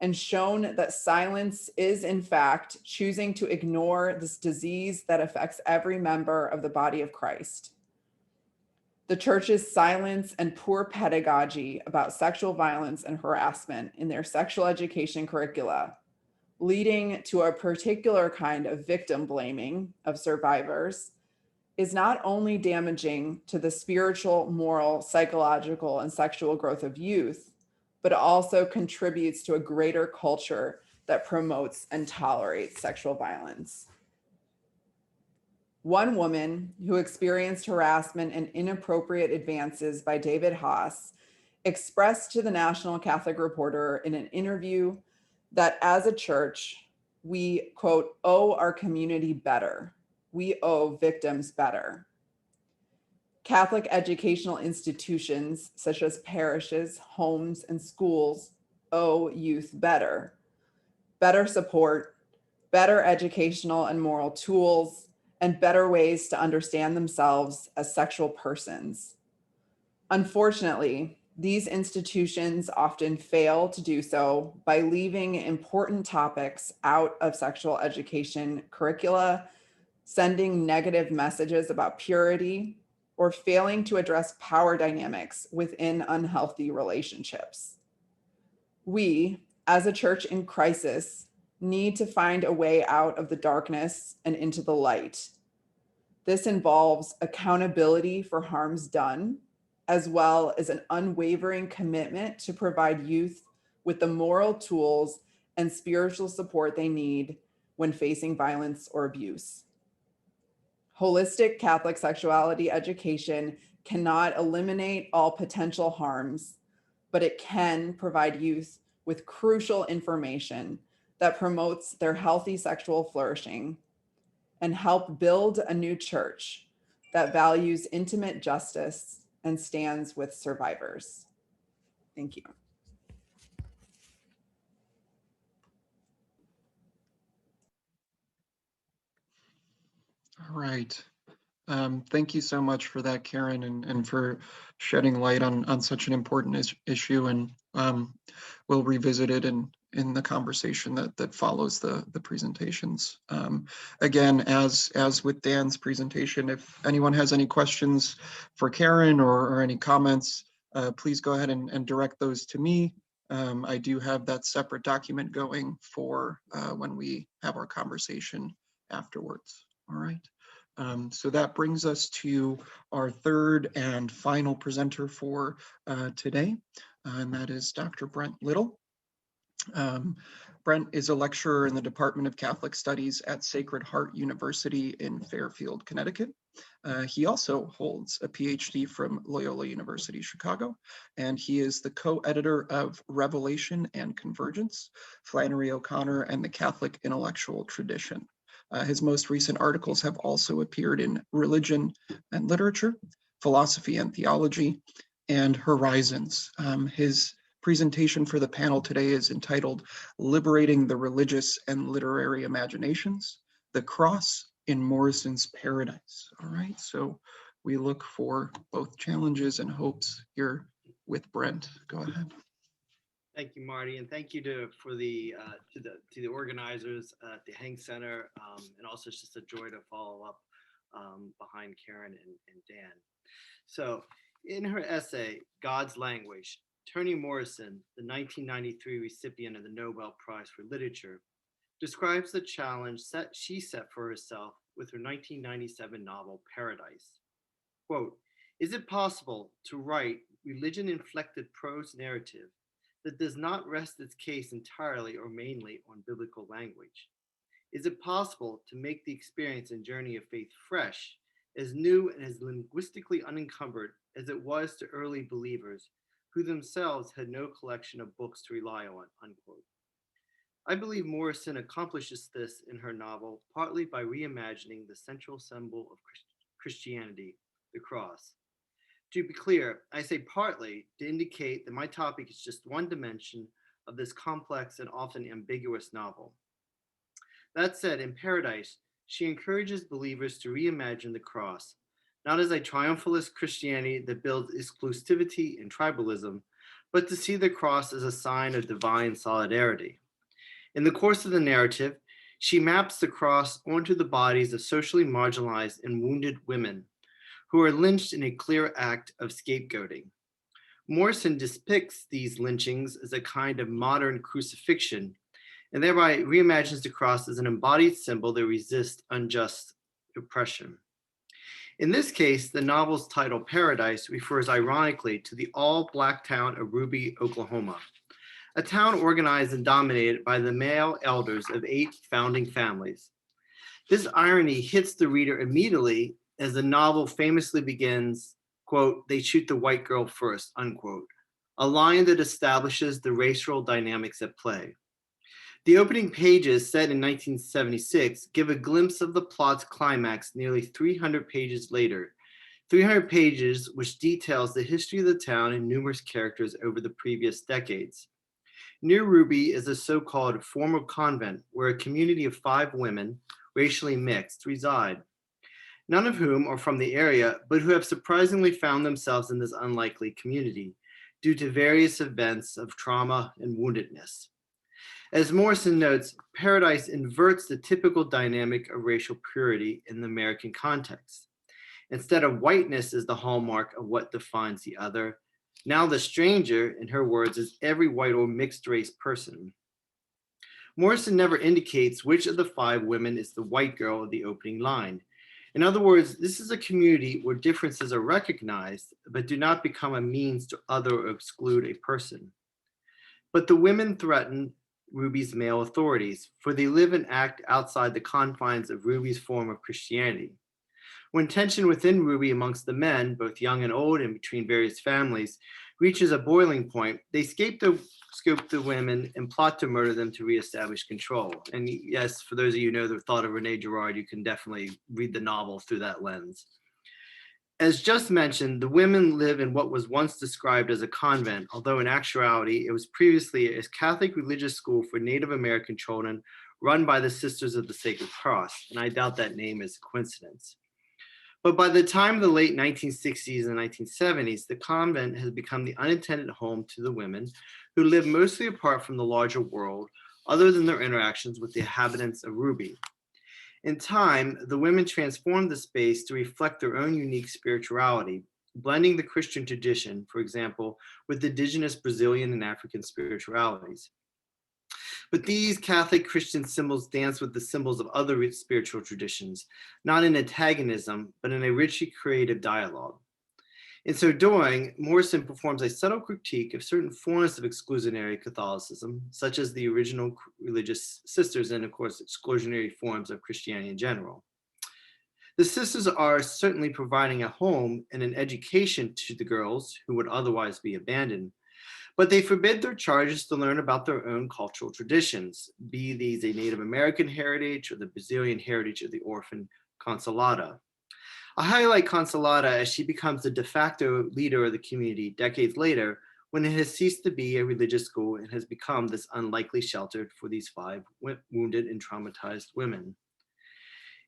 and shown that silence is, in fact, choosing to ignore this disease that affects every member of the body of Christ. The church's silence and poor pedagogy about sexual violence and harassment in their sexual education curricula, leading to a particular kind of victim blaming of survivors, is not only damaging to the spiritual, moral, psychological, and sexual growth of youth, but also contributes to a greater culture that promotes and tolerates sexual violence. One woman who experienced harassment and inappropriate advances by David Haas expressed to the National Catholic Reporter in an interview that as a church, we, quote, owe our community better. We owe victims better. Catholic educational institutions, such as parishes, homes, and schools, owe youth better. Better support, better educational and moral tools, and better ways to understand themselves as sexual persons. Unfortunately, these institutions often fail to do so by leaving important topics out of sexual education curricula, sending negative messages about purity, or failing to address power dynamics within unhealthy relationships. We, as a church in crisis, need to find a way out of the darkness and into the light. This involves accountability for harms done, as well as an unwavering commitment to provide youth with the moral tools and spiritual support they need when facing violence or abuse. Holistic Catholic sexuality education cannot eliminate all potential harms, but it can provide youth with crucial information that promotes their healthy sexual flourishing and help build a new church that values intimate justice and stands with survivors. Thank you. All right. Thank you so much for that, Karen, and for shedding light on such an important issue. And we'll revisit it in the conversation that follows the presentations. Again, as with Dan's presentation, if anyone has any questions for Karen or any comments, please go ahead and direct those to me. I do have that separate document going for when we have our conversation afterwards. All right. So that brings us to our third and final presenter for today, and that is Dr. Brent Little. Brent is a lecturer in the Department of Catholic Studies at Sacred Heart University in Fairfield, Connecticut. He also holds a PhD from Loyola University, Chicago, and he is the co-editor of Revelation and Convergence, Flannery O'Connor and the Catholic Intellectual Tradition. His most recent articles have also appeared in Religion and Literature, Philosophy and Theology, and Horizons. His presentation for the panel today is entitled Liberating the Religious and Literary Imaginations, The Cross in Morrison's Paradise. All right, so we look for both challenges and hopes here with Brent. Go ahead. Thank you, Marty, and thank you to the organizers at the Hank Center, and also it's just a joy to follow up behind Karen and Dan. So, in her essay, God's Language, Toni Morrison, the 1993 recipient of the Nobel Prize for Literature, describes the challenge that she set for herself with her 1997 novel Paradise. Quote, "Is it possible to write religion-inflected prose narrative that does not rest its case entirely or mainly on biblical language? Is it possible to make the experience and journey of faith fresh, as new and as linguistically unencumbered as it was to early believers who themselves had no collection of books to rely on?" Unquote. I believe Morrison accomplishes this in her novel partly by reimagining the central symbol of Christianity, the cross. To be clear, I say partly to indicate that my topic is just one dimension of this complex and often ambiguous novel. That said, in Paradise, she encourages believers to reimagine the cross, not as a triumphalist Christianity that builds exclusivity and tribalism, but to see the cross as a sign of divine solidarity. In the course of the narrative, she maps the cross onto the bodies of socially marginalized and wounded women who are lynched in a clear act of scapegoating. Morrison depicts these lynchings as a kind of modern crucifixion, and thereby reimagines the cross as an embodied symbol that resists unjust oppression. In this case, the novel's title, Paradise, refers ironically to the all-Black town of Ruby, Oklahoma, a town organized and dominated by the male elders of 8 founding families. This irony hits the reader immediately as the novel famously begins, quote, "They shoot the white girl first," unquote, a line that establishes the racial dynamics at play. The opening pages, set in 1976, give a glimpse of the plot's climax nearly 300 pages later, 300 pages which details the history of the town and numerous characters over the previous decades. Near Ruby is a so-called former convent where a community of 5 women, racially mixed, reside, none of whom are from the area, but who have surprisingly found themselves in this unlikely community due to various events of trauma and woundedness. As Morrison notes, Paradise inverts the typical dynamic of racial purity in the American context. Instead of whiteness as the hallmark of what defines the other, now the stranger, in her words, is every white or mixed race person. Morrison never indicates which of the 5 women is the white girl of the opening line. In other words, this is a community where differences are recognized, but do not become a means to other or exclude a person. But the women threaten Ruby's male authorities, for they live and act outside the confines of Ruby's form of Christianity. When tension within Ruby amongst the men, both young and old and between various families, reaches a boiling point, they scope the women and plot to murder them to reestablish control. And yes, for those of you who know the thought of Rene Girard, you can definitely read the novel through that lens. As just mentioned, the women live in what was once described as a convent, although in actuality, it was previously a Catholic religious school for Native American children run by the Sisters of the Sacred Cross. And I doubt that name is a coincidence. But by the time of the late 1960s and 1970s, the convent has become the unintended home to the women who live mostly apart from the larger world, other than their interactions with the inhabitants of Ruby. In time, the women transformed the space to reflect their own unique spirituality, blending the Christian tradition, for example, with indigenous Brazilian and African spiritualities. But these Catholic Christian symbols dance with the symbols of other spiritual traditions, not in antagonism, but in a richly creative dialogue. In so doing, Morrison performs a subtle critique of certain forms of exclusionary Catholicism, such as the original religious sisters and, of course, exclusionary forms of Christianity in general. The sisters are certainly providing a home and an education to the girls who would otherwise be abandoned, but they forbid their charges to learn about their own cultural traditions, be these a Native American heritage or the Brazilian heritage of the orphan Consolata. I highlight Consolata as she becomes the de facto leader of the community decades later, when it has ceased to be a religious school and has become this unlikely shelter for these 5 wounded and traumatized women.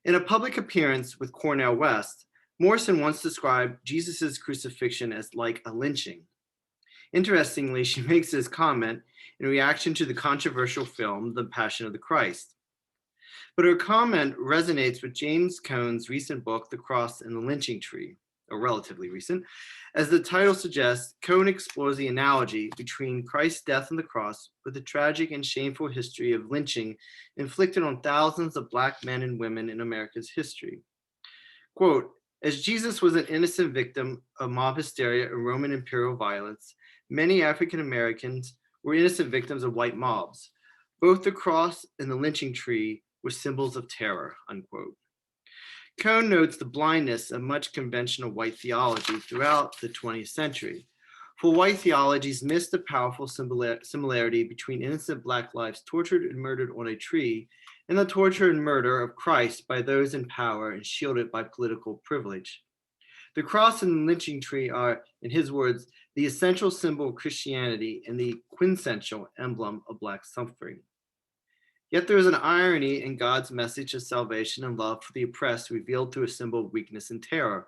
In a public appearance with Cornel West, Morrison once described Jesus's crucifixion as like a lynching. Interestingly, she makes this comment in reaction to the controversial film, The Passion of the Christ. But her comment resonates with James Cone's recent book, The Cross and the Lynching Tree, or relatively recent. As the title suggests, Cone explores the analogy between Christ's death on the cross with the tragic and shameful history of lynching inflicted on thousands of Black men and women in America's history. Quote, as Jesus was an innocent victim of mob hysteria and Roman imperial violence, many African Americans were innocent victims of white mobs. Both the cross and the lynching tree were symbols of terror, unquote. Cone notes the blindness of much conventional white theology throughout the 20th century. For white theologies missed the powerful similarity between innocent Black lives tortured and murdered on a tree and the torture and murder of Christ by those in power and shielded by political privilege. The cross and the lynching tree are, in his words, the essential symbol of Christianity and the quintessential emblem of Black suffering. Yet there is an irony in God's message of salvation and love for the oppressed revealed through a symbol of weakness and terror.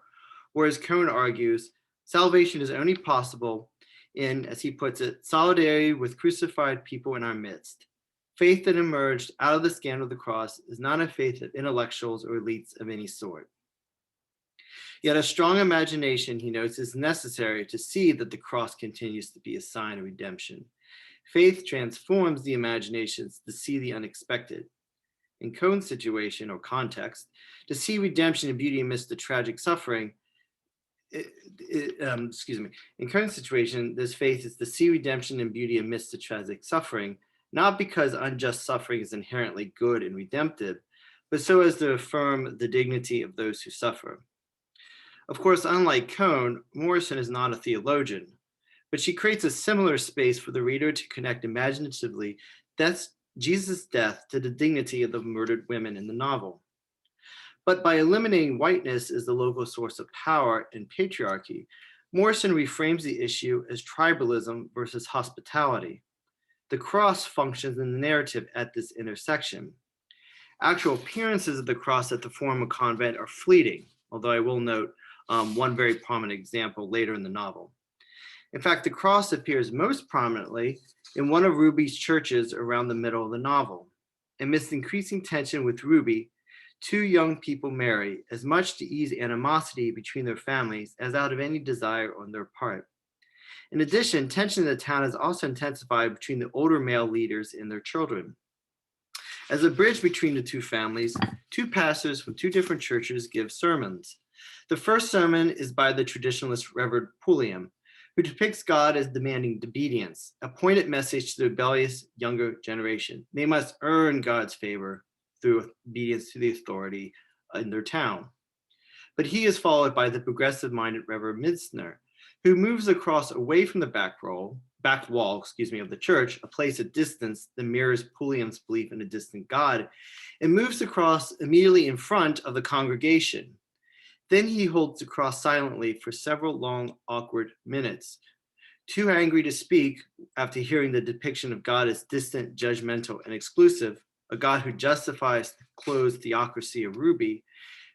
Whereas Cone argues, salvation is only possible in, as he puts it, solidarity with crucified people in our midst. Faith that emerged out of the scandal of the cross is not a faith of intellectuals or elites of any sort. Yet a strong imagination, he notes, is necessary to see that the cross continues to be a sign of redemption. Faith transforms the imaginations to see the unexpected. In Cone's situation or context, to see redemption and beauty amidst the tragic suffering, in Cone's situation, this faith is to see redemption and beauty amidst the tragic suffering, not because unjust suffering is inherently good and redemptive, but so as to affirm the dignity of those who suffer. Of course, unlike Cone, Morrison is not a theologian, but she creates a similar space for the reader to connect imaginatively Jesus' death to the dignity of the murdered women in the novel. But by eliminating whiteness as the local source of power and patriarchy, Morrison reframes the issue as tribalism versus hospitality. The cross functions in the narrative at this intersection. Actual appearances of the cross at the former convent are fleeting, although I will note one very prominent example later in the novel. In fact, the cross appears most prominently in one of Ruby's churches around the middle of the novel. Amidst increasing tension with Ruby, 2 young people marry, as much to ease animosity between their families as out of any desire on their part. In addition, tension in the town is also intensified between the older male leaders and their children. As a bridge between the two families, two pastors from two different churches give sermons. The first sermon is by the traditionalist Reverend Pulliam, who depicts God as demanding obedience, a pointed message to the rebellious younger generation. They must earn God's favor through obedience to the authority in their town. But he is followed by the progressive-minded Reverend Midsner, who moves across away from the back wall, of the church, a place at distance that mirrors Pulliam's belief in a distant God, and moves across immediately in front of the congregation. Then he holds the cross silently for several long, awkward minutes. Too angry to speak after hearing the depiction of God as distant, judgmental, and exclusive, a God who justifies the closed theocracy of Ruby,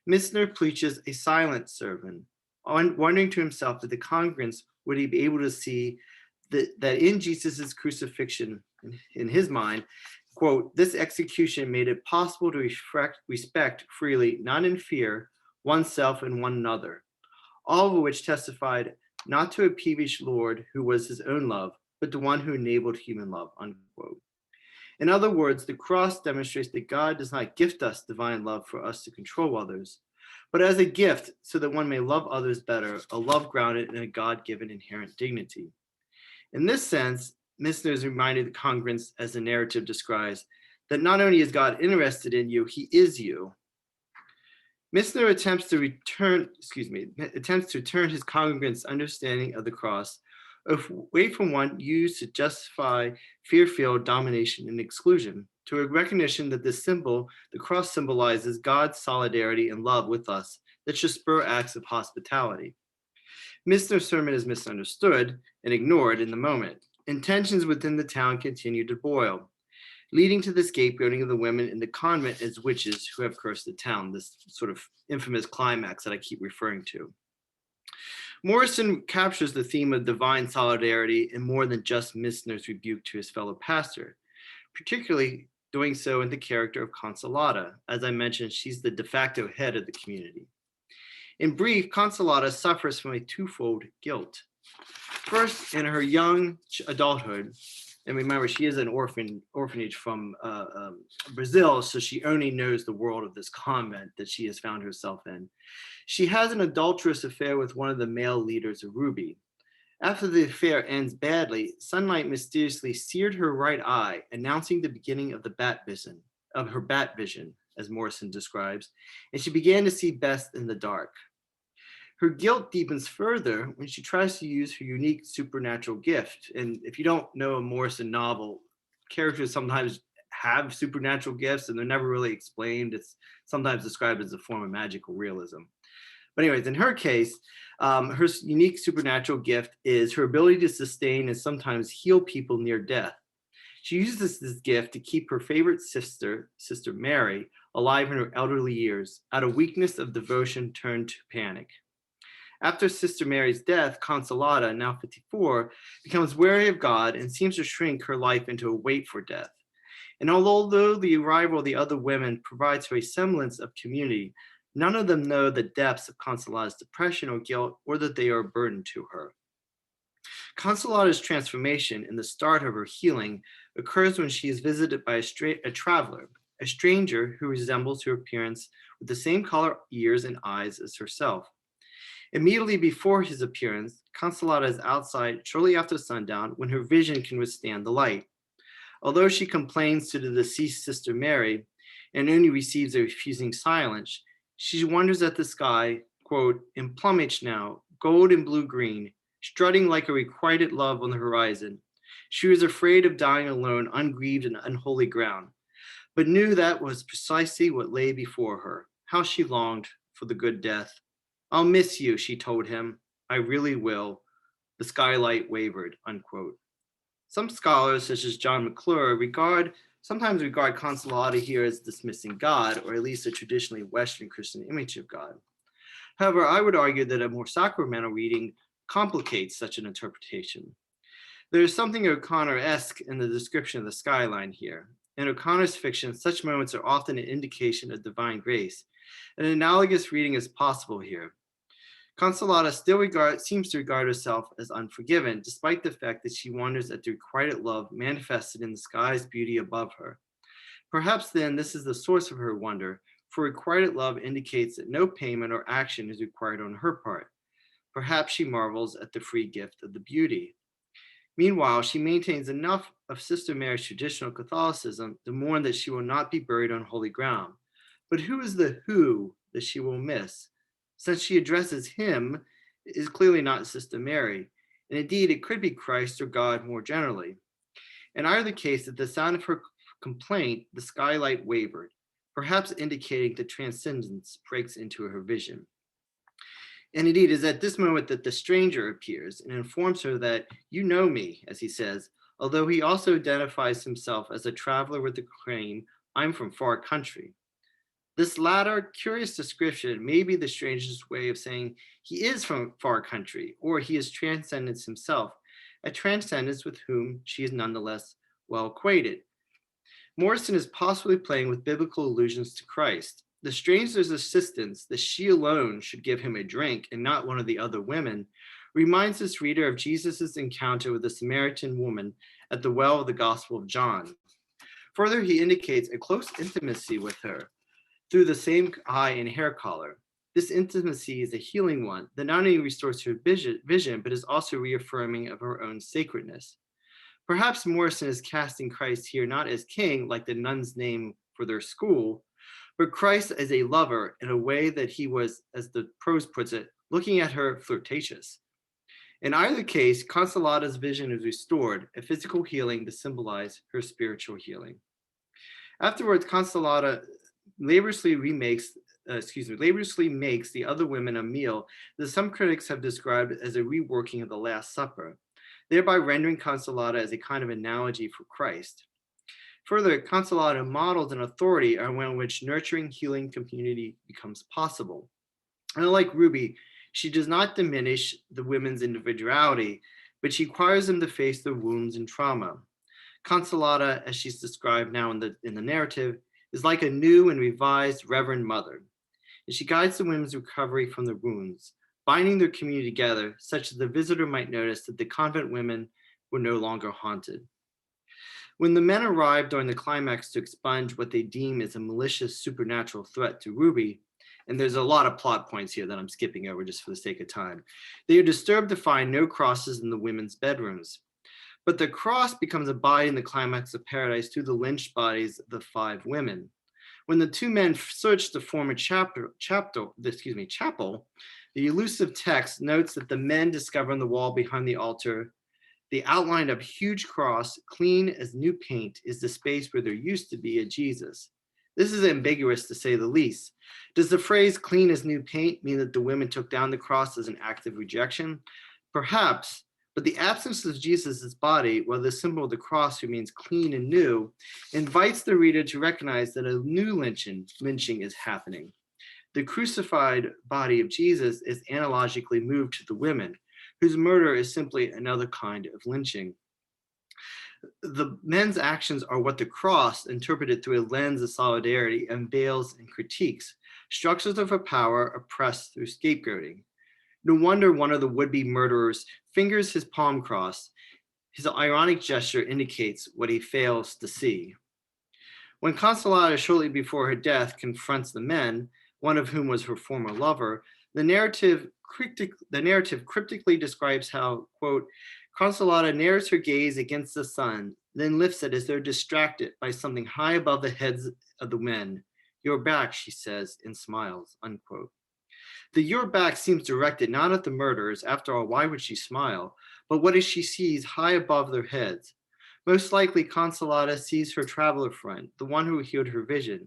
Midsner preaches a silent sermon, wondering to himself that the congregants would he be able to see that in Jesus's crucifixion, in his mind, quote, this execution made it possible to respect freely, not in fear, oneself and one another, all of which testified not to a peevish Lord who was his own love, but to one who enabled human love, unquote. In other words, the cross demonstrates that God does not gift us divine love for us to control others, but as a gift so that one may love others better, a love grounded in a God-given inherent dignity. In this sense, Midsner is reminded the congregants, as the narrative describes, that not only is God interested in you, he is you. Midsner attempts to turn his congregants' understanding of the cross away from one used to justify fear-filled domination and exclusion to a recognition that the cross symbolizes God's solidarity and love with us that should spur acts of hospitality. Midsner's sermon is misunderstood and ignored in the moment, and tensions within the town continue to boil, leading to the scapegoating of the women in the convent as witches who have cursed the town, this sort of infamous climax that I keep referring to. Morrison captures the theme of divine solidarity in more than just Midsner's rebuke to his fellow pastor, particularly doing so in the character of Consolata. As I mentioned, she's the de facto head of the community. In brief, Consolata suffers from a twofold guilt. First, in her young adulthood, and remember, she is an orphanage from Brazil, so she only knows the world of this convent that she has found herself in. She has an adulterous affair with one of the male leaders of Ruby. After the affair ends badly, sunlight mysteriously seared her right eye, announcing the beginning of her bat vision, as Morrison describes, and she began to see best in the dark. Her guilt deepens further when she tries to use her unique supernatural gift. And if you don't know a Morrison novel, characters sometimes have supernatural gifts and they're never really explained. It's sometimes described as a form of magical realism. But anyways, in her case, her unique supernatural gift is her ability to sustain and sometimes heal people near death. She uses this gift to keep her favorite sister, Sister Mary, alive in her elderly years, out of weakness of devotion turned to panic. After Sister Mary's death, Consolata, now 54, becomes wary of God and seems to shrink her life into a wait for death. And although the arrival of the other women provides her a semblance of community, none of them know the depths of Consolata's depression or guilt, or that they are a burden to her. Consolata's transformation and the start of her healing occurs when she is visited by a traveler, a stranger who resembles her appearance with the same color, ears, and eyes as herself. Immediately before his appearance, Consolata is outside shortly after sundown when her vision can withstand the light. Although she complains to the deceased Sister Mary and only receives a refusing silence, she wonders at the sky, quote, in plumage now, gold and blue-green, strutting like a requited love on the horizon. She was afraid of dying alone, ungrieved and unholy ground, but knew that was precisely what lay before her. How she longed for the good death. I'll miss you, she told him. I really will. The skylight wavered, unquote. Some scholars, such as John McClure, sometimes regard Consolata here as dismissing God, or at least a traditionally Western Christian image of God. However, I would argue that a more sacramental reading complicates such an interpretation. There is something O'Connor-esque in the description of the skyline here. In O'Connor's fiction, such moments are often an indication of divine grace. An analogous reading is possible here. Consolata still seems to regard herself as unforgiven, despite the fact that she wonders at the requited love manifested in the sky's beauty above her. Perhaps then this is the source of her wonder, for requited love indicates that no payment or action is required on her part. Perhaps she marvels at the free gift of the beauty. Meanwhile, she maintains enough of Sister Mary's traditional Catholicism to mourn that she will not be buried on holy ground. But who is the who that she will miss? Since she addresses him, it is clearly not Sister Mary, and indeed it could be Christ or God more generally. In either case, at the sound of her complaint, the skylight wavered, perhaps indicating that transcendence breaks into her vision. And indeed, it is at this moment that the stranger appears and informs her that you know me, as he says, although he also identifies himself as a traveler with the claim, I'm from far country. This latter curious description may be the stranger's way of saying he is from far country, or he is transcendence himself, a transcendence with whom she is nonetheless well acquainted. Morrison is possibly playing with biblical allusions to Christ. The stranger's insistence that she alone should give him a drink and not one of the other women reminds this reader of Jesus's encounter with the Samaritan woman at the well of the Gospel of John. Further, he indicates a close intimacy with her through the same eye and hair color. This intimacy is a healing one that not only restores her vision, but is also reaffirming of her own sacredness. Perhaps Morrison is casting Christ here not as king, like the nun's name for their school, but Christ as a lover in a way that he was, as the prose puts it, looking at her flirtatious. In either case, Consolata's vision is restored, a physical healing to symbolize her spiritual healing. Afterwards, Consolata laboriously makes the other women a meal that some critics have described as a reworking of the Last Supper, thereby rendering Consolata as a kind of analogy for Christ. Further, Consolata models an authority around which nurturing, healing community becomes possible. And unlike Ruby, she does not diminish the women's individuality, but she requires them to face their wounds and trauma. Consolata, as she's described now in the narrative, is like a new and revised Reverend Mother, and she guides the women's recovery from their wounds, binding their community together such that the visitor might notice that the convent women were no longer haunted. When the men arrive during the climax to expunge what they deem as a malicious supernatural threat to Ruby, and there's a lot of plot points here that I'm skipping over just for the sake of time, they are disturbed to find no crosses in the women's bedrooms. But the cross becomes a body in the climax of Paradise through the lynched bodies of the 5 women. When the 2 men search the former chapel, the elusive text notes that the men discover on the wall behind the altar the outline of a huge cross, clean as new paint, is the space where there used to be a Jesus. This is ambiguous to say the least. Does the phrase clean as new paint mean that the women took down the cross as an act of rejection? Perhaps, but the absence of Jesus's body, while the symbol of the cross remains clean and new, invites the reader to recognize that a new lynching is happening. The crucified body of Jesus is analogically moved to the women, whose murder is simply another kind of lynching. The men's actions are what the cross, interpreted through a lens of solidarity, unveils and critiques, structures of a power oppressed through scapegoating. No wonder one of the would-be murderers fingers his palm cross. His ironic gesture indicates what he fails to see. When Consolata, shortly before her death, confronts the men, one of whom was her former lover, the narrative cryptically describes how, quote, Consolata narrows her gaze against the sun, then lifts it as though distracted by something high above the heads of the men. Your back, she says, and smiles, unquote. The your back seems directed not at the murderers, after all, why would she smile, but what she sees high above their heads. Most likely, Consolata sees her traveler friend, the one who healed her vision.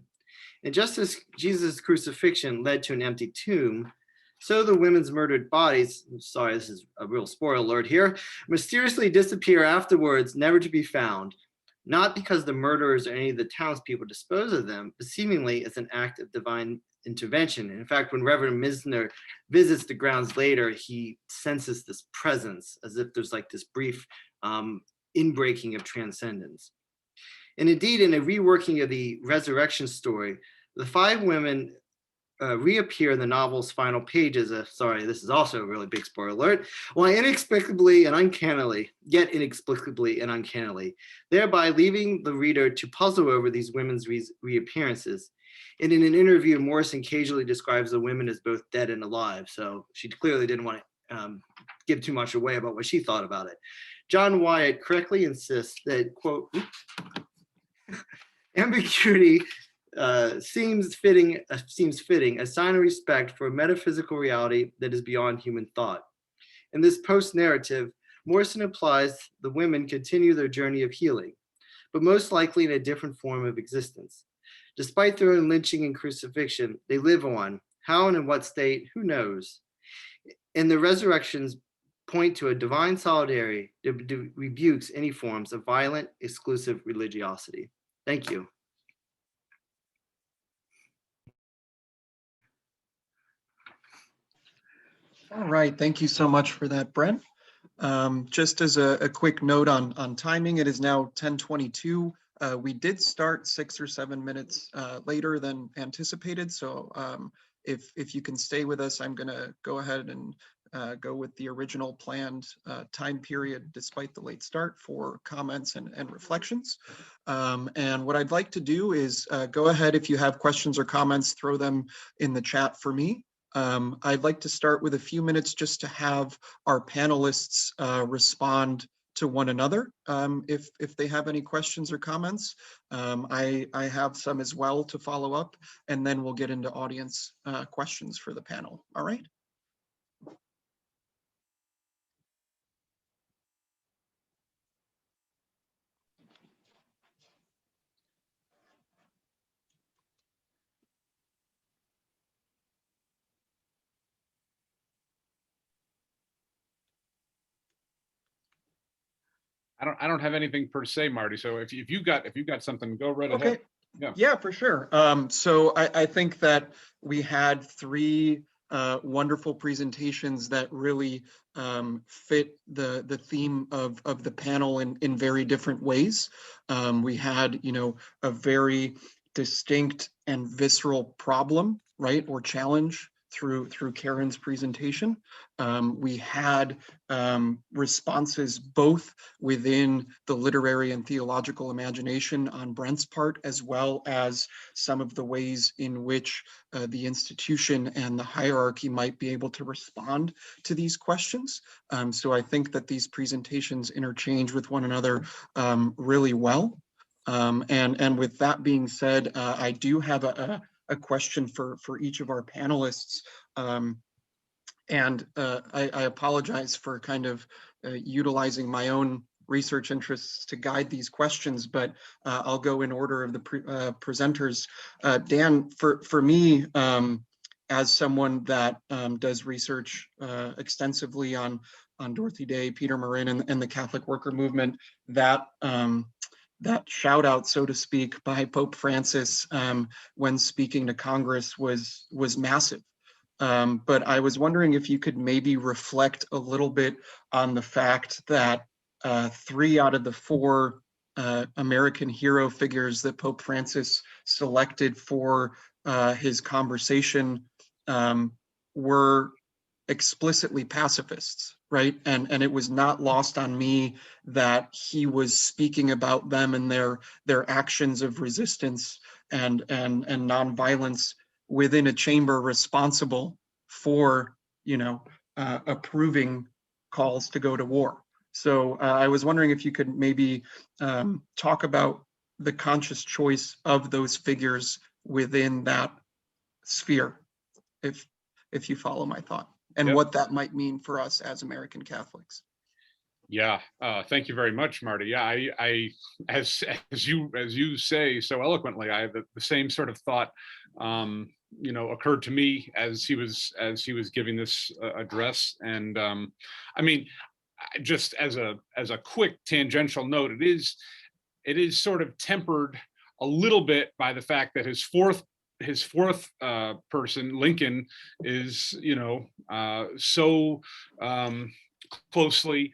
And just as Jesus' crucifixion led to an empty tomb, so the women's murdered bodies, sorry, this is a real spoiler alert here, mysteriously disappear afterwards, never to be found, not because the murderers or any of the townspeople dispose of them, but seemingly as an act of divine intervention. In fact, when Reverend Misner visits the grounds later, he senses this presence, as if there's like this brief inbreaking of transcendence. And indeed, in a reworking of the resurrection story, the 5 women reappear in the novel's final pages. Sorry, this is also a really big spoiler alert. While inexplicably and uncannily, yet inexplicably and uncannily, thereby leaving the reader to puzzle over these women's reappearances. And in an interview, Morrison casually describes the women as both dead and alive. So she clearly didn't want to give too much away about what she thought about it. John Wyatt correctly insists that, quote, ambiguity seems fitting, a sign of respect for a metaphysical reality that is beyond human thought. In this post-narrative, Morrison implies the women continue their journey of healing, but most likely in a different form of existence. Despite their own lynching and crucifixion, they live on. How and in what state, who knows? And the resurrections point to a divine solidarity that rebukes any forms of violent, exclusive religiosity. Thank you. All right, thank you so much for that, Brent. Just as a quick note on timing, it is now 10:22. We did start 6 or 7 minutes later than anticipated. So if you can stay with us, I'm gonna go ahead and go with the original planned time period despite the late start for comments and reflections. And what I'd like to do is go ahead, if you have questions or comments, throw them in the chat for me. I'd like to start with a few minutes just to have our panelists respond to one another if they have any questions or comments. I have some as well to follow up, and then we'll get into audience questions for the panel. All right. I don't have anything per se, Marty. So if you've got something, go right Okay. ahead. Yeah, for sure. So I think that we had 3 wonderful presentations that really fit the theme of the panel in very different ways. We had, a very distinct and visceral problem, right, or challenge through Karen's presentation. We had responses both within the literary and theological imagination on Brent's part, as well as some of the ways in which the institution and the hierarchy might be able to respond to these questions. So I think that these presentations interchange with one another really well. And with that being said, I do have a question for each of our panelists. And I apologize for kind of utilizing my own research interests to guide these questions, but I'll go in order of the presenters. Dan, for me, as someone that does research extensively on Dorothy Day, Peter Marin, and the Catholic worker movement, that shout out, so to speak, by Pope Francis when speaking to Congress was massive. But I was wondering if you could maybe reflect a little bit on the fact that 3 out of the 4 American hero figures that Pope Francis selected for his conversation were explicitly pacifists, right? And it was not lost on me that he was speaking about them and their actions of resistance and nonviolence within a chamber responsible for, approving calls to go to war. So I was wondering if you could maybe talk about the conscious choice of those figures within that sphere, if you follow my thought, and Yep. what that might mean for us as American Catholics. Yeah, thank you very much, Marty. Yeah, I as you say so eloquently, I have the same sort of thought, occurred to me as he was giving this address. And I mean, just as a quick tangential note, it is sort of tempered a little bit by the fact that his fourth person, Lincoln, is so closely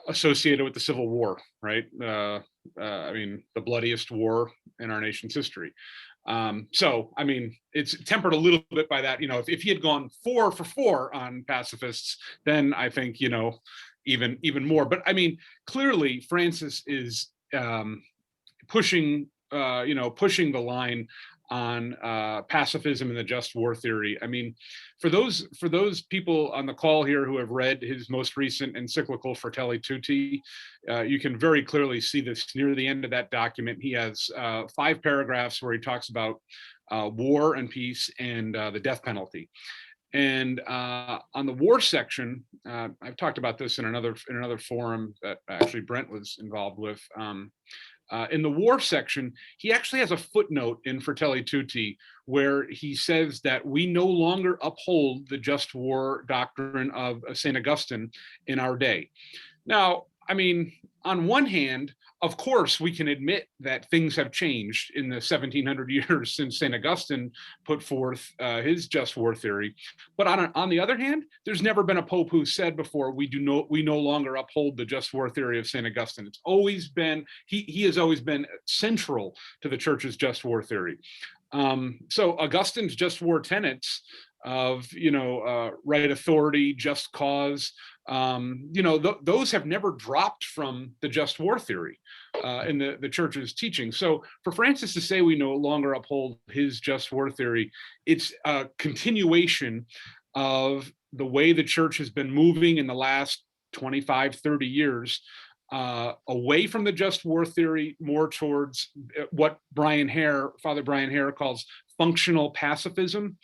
associated with the Civil War, right? I mean, the bloodiest war in our nation's history. So, I mean, it's tempered a little bit by that. If he had gone 4 for 4 on pacifists, then I think, even more. But I mean, clearly Francis is pushing the line on pacifism and the just war theory. I mean, for those people on the call here who have read his most recent encyclical Fratelli Tutti, you can very clearly see this near the end of that document. He has 5 paragraphs where he talks about war and peace and the death penalty. And on the war section, I've talked about this in another forum that actually Brent was involved with. In the war section, he actually has a footnote in Fratelli Tutti where he says that we no longer uphold the just war doctrine of St. Augustine in our day. Now, I mean, on one hand, of course, we can admit that things have changed in the 1700 years since St. Augustine put forth his just war theory. But on the other hand, there's never been a pope who said before, we no longer uphold the just war theory of St. Augustine. It's always been, he has always been central to the church's just war theory. So Augustine's just war tenets of, right authority, just cause, those have never dropped from the just war theory in the church's teaching. So for Francis to say we no longer uphold his just war theory, it's a continuation of the way the church has been moving in the last 25, 30 years away from the just war theory, more towards what Father Brian Hare calls functional pacifism.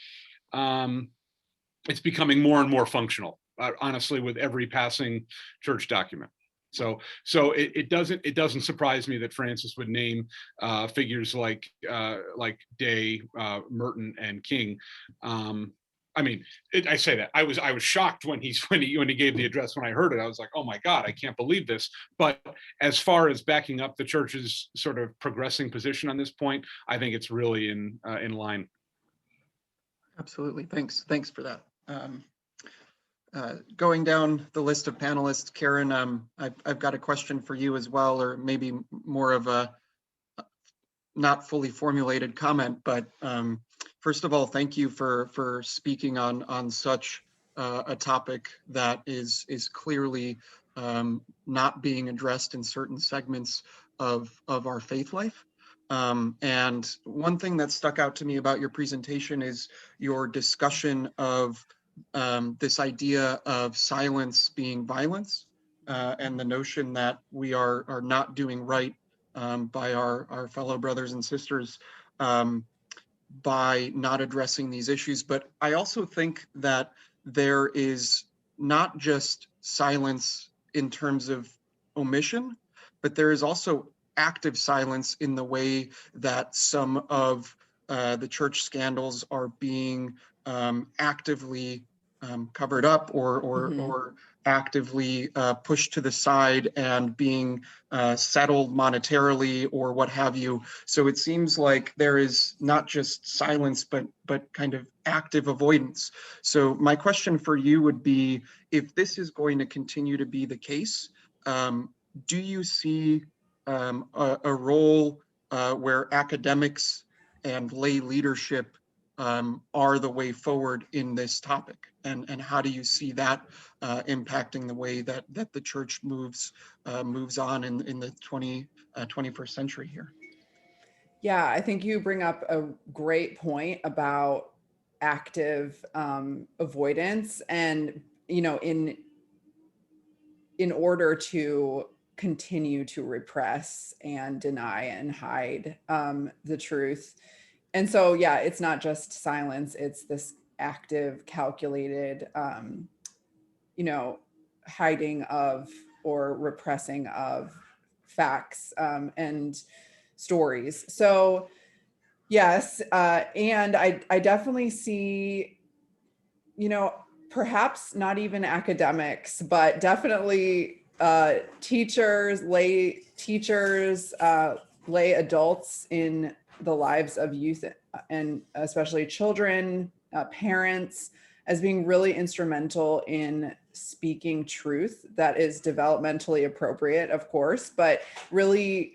It's becoming more and more functional, honestly, with every passing church document. So it doesn't surprise me that Francis would name figures like Day, Merton, and King. I mean, I say that I was shocked when he gave the address. When I heard it, I was like, oh my God, I can't believe this. But as far as backing up the church's sort of progressing position on this point, I think it's really in line. Absolutely. Thanks for that. Going down the list of panelists, Karen, I've got a question for you as well, or maybe more of a not fully formulated comment. But first of all, thank you for speaking on such a topic that is clearly not being addressed in certain segments of our faith life. And one thing that stuck out to me about your presentation is your discussion of this idea of silence being violence, and the notion that we are not doing right by our fellow brothers and sisters by not addressing these issues. But I also think that there is not just silence in terms of omission, but there is also active silence in the way that some of the church scandals are being actively covered up or actively pushed to the side and being settled monetarily or what have you. So it seems like there is not just silence, but kind of active avoidance. So my question for you would be, if this is going to continue to be the case, do you see a role where academics and lay leadership are the way forward in this topic? And how do you see that impacting the way that the church moves on in the 21st century here? Yeah, I think you bring up a great point about active avoidance, and in order to continue to repress and deny and hide the truth. And so, yeah, it's not just silence, it's this active, calculated, hiding of or repressing of facts and stories. So, yes, and I definitely see, perhaps not even academics, but definitely teachers, lay adults in the lives of youth, and especially children, parents, as being really instrumental in speaking truth that is developmentally appropriate, of course, but really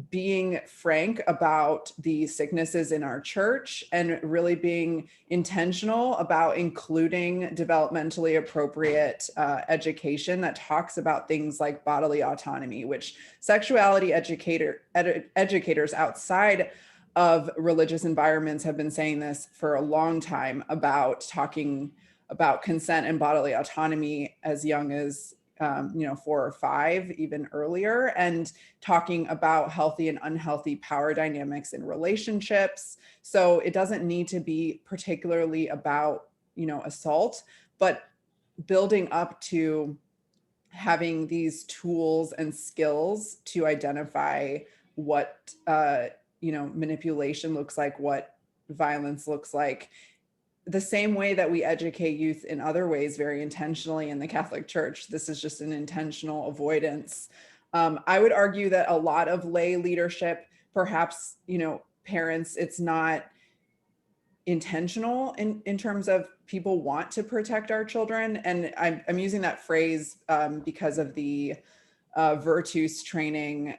being frank about the sicknesses in our church and really being intentional about including developmentally appropriate education that talks about things like bodily autonomy, which sexuality educators outside of religious environments have been saying this for a long time, about talking about consent and bodily autonomy as young as 4 or 5, even earlier, and talking about healthy and unhealthy power dynamics in relationships. So it doesn't need to be particularly about, assault, but building up to having these tools and skills to identify what, manipulation looks like, what violence looks like, the same way that we educate youth in other ways very intentionally in the Catholic Church. This is just an intentional avoidance. I would argue that a lot of lay leadership, perhaps, parents, it's not intentional in terms of people want to protect our children. And I'm using that phrase because of the Virtus training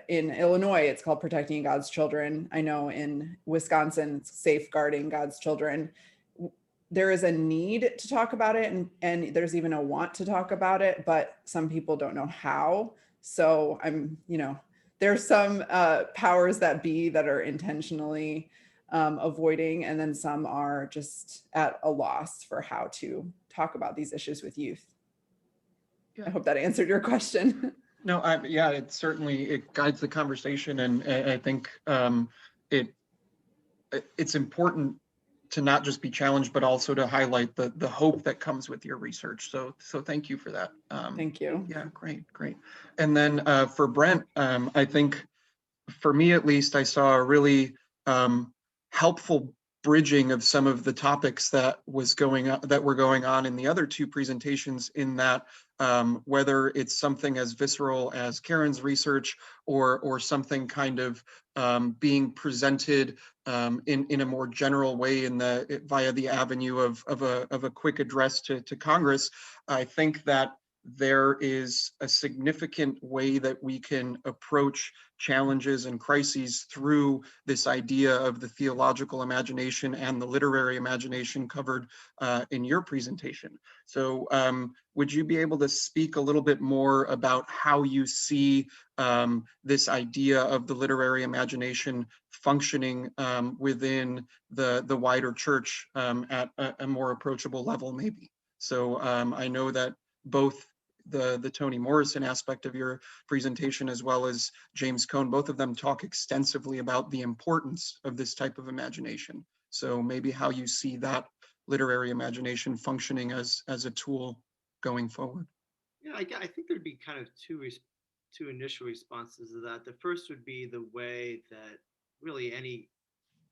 in Illinois. It's called Protecting God's Children. I know in Wisconsin, it's Safeguarding God's Children. There is a need to talk about it, and there's even a want to talk about it, but some people don't know how. So there's some powers that be that are intentionally avoiding, and then some are just at a loss for how to talk about these issues with youth. Yeah. I hope that answered your question. No, yeah, it guides the conversation, and I think it's important to not just be challenged, but also to highlight the hope that comes with your research. So thank you for that. Thank you. Yeah, great. And then for Brent, I think for me at least, I saw a really helpful bridging of some of the topics that were going on in the other 2 presentations, in that whether it's something as visceral as Karen's research or something kind of being presented in a more general way via the avenue of a quick address to Congress. I think that there is a significant way that we can approach challenges and crises through this idea of the theological imagination and the literary imagination covered in your presentation. So would you be able to speak a little bit more about how you see this idea of the literary imagination functioning within the wider church at a more approachable level, maybe? So I know that both the Toni Morrison aspect of your presentation, as well as James Cone, both of them talk extensively about the importance of this type of imagination. So maybe how you see that literary imagination functioning as a tool going forward. Yeah, I think there'd be kind of two initial responses to that. The first would be the way that really any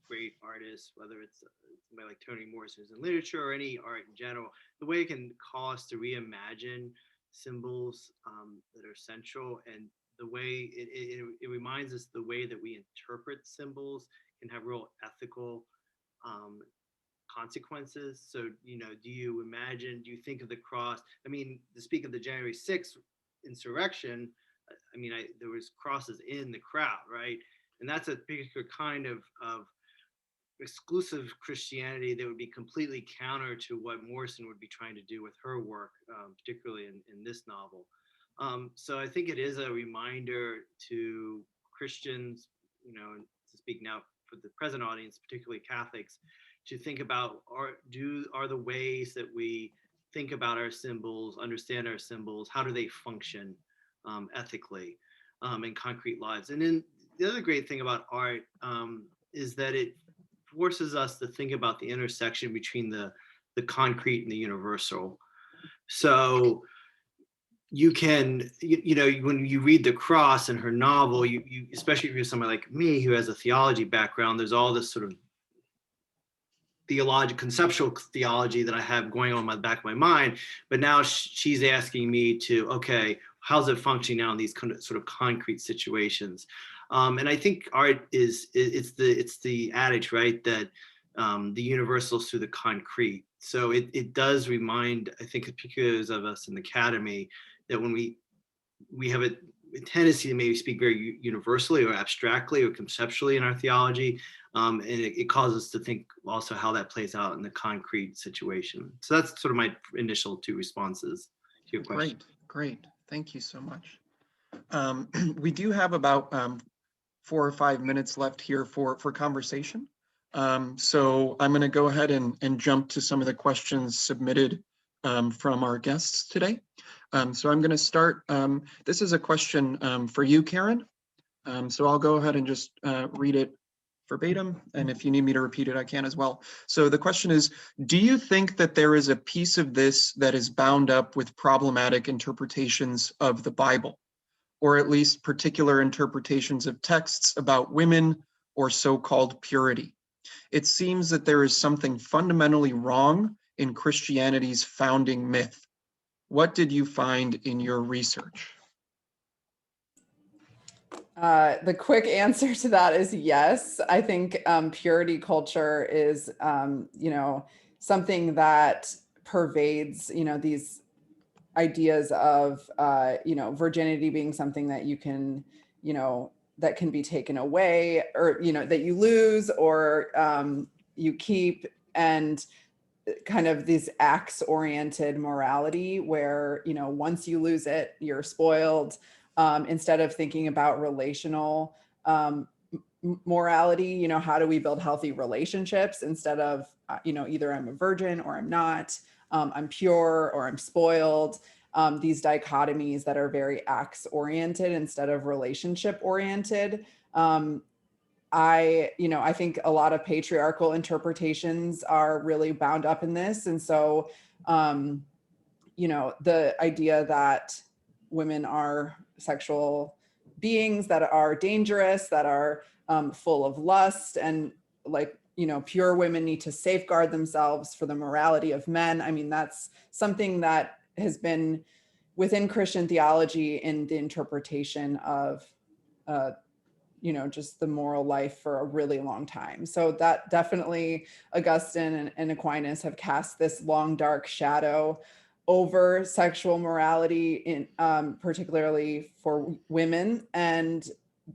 great artist, whether it's somebody like Toni Morrison who's in literature or any art in general, the way it can call us to reimagine symbols that are central, and the way it reminds us the way that we interpret symbols can have real ethical consequences. So, do you think of the cross? I mean, to speak of the January 6th insurrection, there was crosses in the crowd, right? And that's a particular kind of exclusive Christianity that would be completely counter to what Morrison would be trying to do with her work, particularly in this novel. So I think it is a reminder to Christians, to speak now for the present audience, particularly Catholics, to think about are the ways that we think about our symbols, understand our symbols, how do they function ethically in concrete lives? And then the other great thing about art is that it forces us to think about the intersection between the concrete and the universal. So you can, when you read The Cross in her novel, you especially if you're somebody like me who has a theology background, there's all this sort of conceptual theology that I have going on in the back of my mind. But now she's asking me to, okay, how's it functioning now in these sort of concrete situations? And I think art it's the adage, right, that the universal is through the concrete. So it does remind, I think, particularly of us in the academy, that when we have it tendency to maybe speak very universally or abstractly or conceptually in our theology. And it causes us to think also how that plays out in the concrete situation. So that's sort of my initial two responses to your question. Great. Thank you so much. We do have about 4 or 5 minutes left here for conversation. So I'm going to go ahead and jump to some of the questions submitted from our guests today. So I'm going to start. This is a question for you, Karen. So I'll go ahead and just read it verbatim. And if you need me to repeat it, I can as well. So the question is, do you think that there is a piece of this that is bound up with problematic interpretations of the Bible, or at least particular interpretations of texts about women or so-called purity? It seems that there is something fundamentally wrong in Christianity's founding myth. What did you find in your research? The quick answer to that is yes. I think purity culture is, something that pervades, these ideas of, virginity being something that you can, that can be taken away, or, that you lose or you keep, and kind of these acts-oriented morality where, once you lose it, you're spoiled. Instead of thinking about relational morality, how do we build healthy relationships instead of, either I'm a virgin or I'm not, I'm pure or I'm spoiled. These dichotomies that are very acts oriented instead of relationship oriented. I think a lot of patriarchal interpretations are really bound up in this. And so, the idea that women are sexual beings that are dangerous, that are full of lust, and pure women need to safeguard themselves for the morality of men. I mean, that's something that has been within Christian theology in the interpretation of, just the moral life for a really long time. So that definitely Augustine and Aquinas have cast this long, dark shadow over sexual morality, in particularly for women. And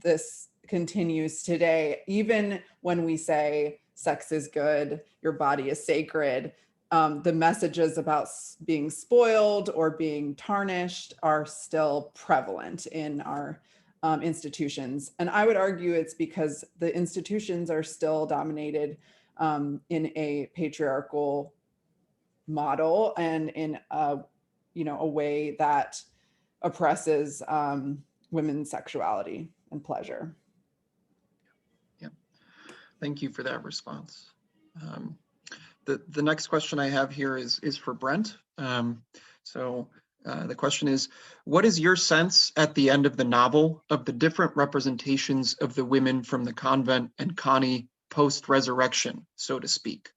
this continues today, even when we say sex is good, your body is sacred. The messages about being spoiled or being tarnished are still prevalent in our institutions. And I would argue it's because the institutions are still dominated in a patriarchal model and in a way that oppresses women's sexuality and pleasure. Yeah, thank you for that response. The next question I have here is for Brent. The question is, what is your sense at the end of the novel of the different representations of the women from the convent and Connie post-resurrection, so to speak?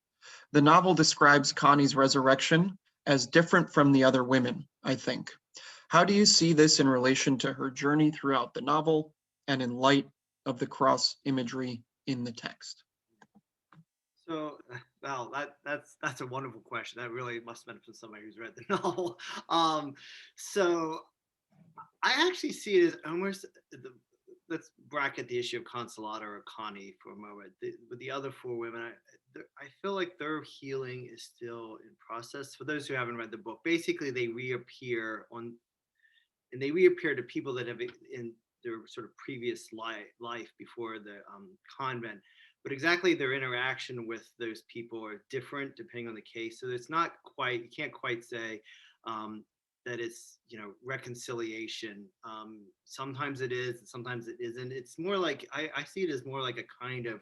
The novel describes Connie's resurrection as different from the other women, I think. How do you see this in relation to her journey throughout the novel and in light of the cross imagery in the text? So, well, that's a wonderful question. That really must have been from somebody who's read the novel. So I actually see it as almost, let's bracket the issue of Consolata or Connie for a moment. With the other four women, I feel like their healing is still in process. For those who haven't read the book, basically they reappear to people that have in their sort of previous life before the convent. But exactly their interaction with those people are different depending on the case. So it's not quite, you can't quite say that it's, reconciliation. Sometimes it is, and sometimes it isn't. It's more like, I see it as more like a kind of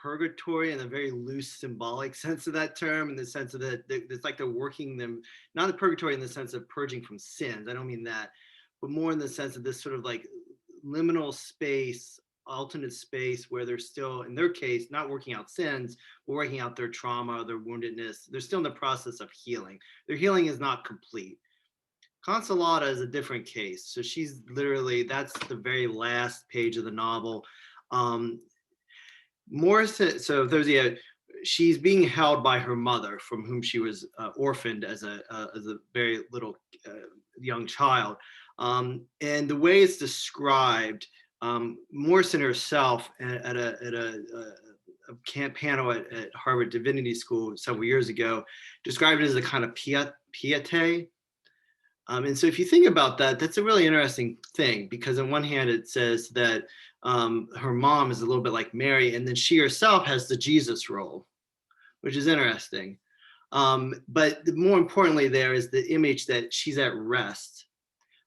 purgatory in a very loose symbolic sense of that term, in the sense of that it's like they're working them, not a purgatory in the sense of purging from sins. I don't mean that, but more in the sense of this sort of like liminal space, alternate space where they're still, in their case, not working out sins, but working out their trauma, their woundedness. They're still in the process of healing. Their healing is not complete. Consolata is a different case. So she's literally, that's the very last page of the novel. More so, those, she's being held by her mother, from whom she was orphaned as a very little young child. And the way it's described, Morrison herself at a panel at Harvard Divinity School several years ago described it as a kind of piete. And so if you think about that, that's a really interesting thing, because on one hand it says that her mom is a little bit like Mary, and then she herself has the Jesus role, which is interesting. But more importantly, there is the image that she's at rest.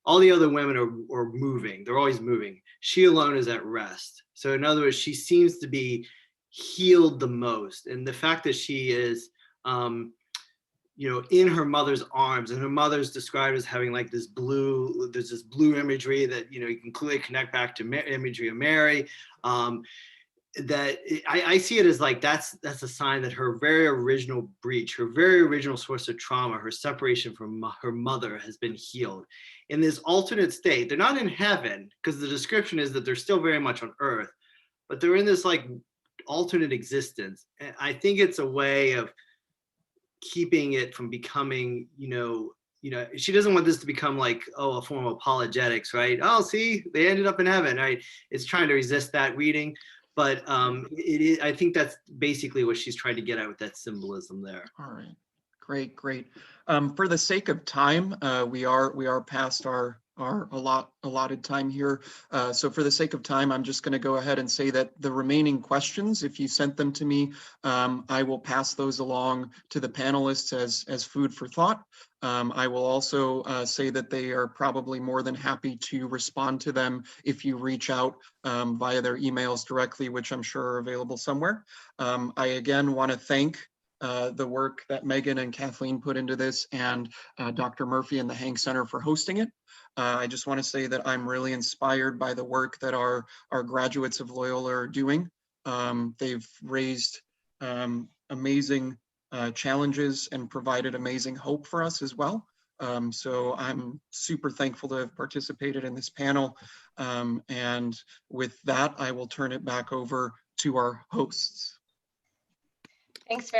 All the other women are moving. They're always moving. She alone is at rest. So in other words, she seems to be healed the most. And the fact that she is, in her mother's arms, and her mother's described as having like there's this blue imagery that, you can clearly connect back to imagery of Mary. That I see it as like that's a sign that her very original breach, her very original source of trauma, her separation from her mother, has been healed. In this alternate state, they're not in heaven, because the description is that they're still very much on earth, but they're in this like alternate existence. And I think it's a way of keeping it from becoming, she doesn't want this to become like, a form of apologetics, right? Oh, see, they ended up in heaven, right? It's trying to resist that reading. But I think that's basically what she's trying to get at with that symbolism there. All right, great. For the sake of time, we are past our allotted time here. So for the sake of time, I'm just going to go ahead and say that the remaining questions, if you sent them to me, I will pass those along to the panelists as food for thought. I will also say that they are probably more than happy to respond to them if you reach out via their emails directly, which I'm sure are available somewhere. I again want to thank the work that Megan and Kathleen put into this, and Dr. Murphy and the Hank Center for hosting it. I just want to say that I'm really inspired by the work that our graduates of Loyola are doing. They've raised amazing challenges and provided amazing hope for us as well. So I'm super thankful to have participated in this panel. And with that, I will turn it back over to our hosts. Thanks very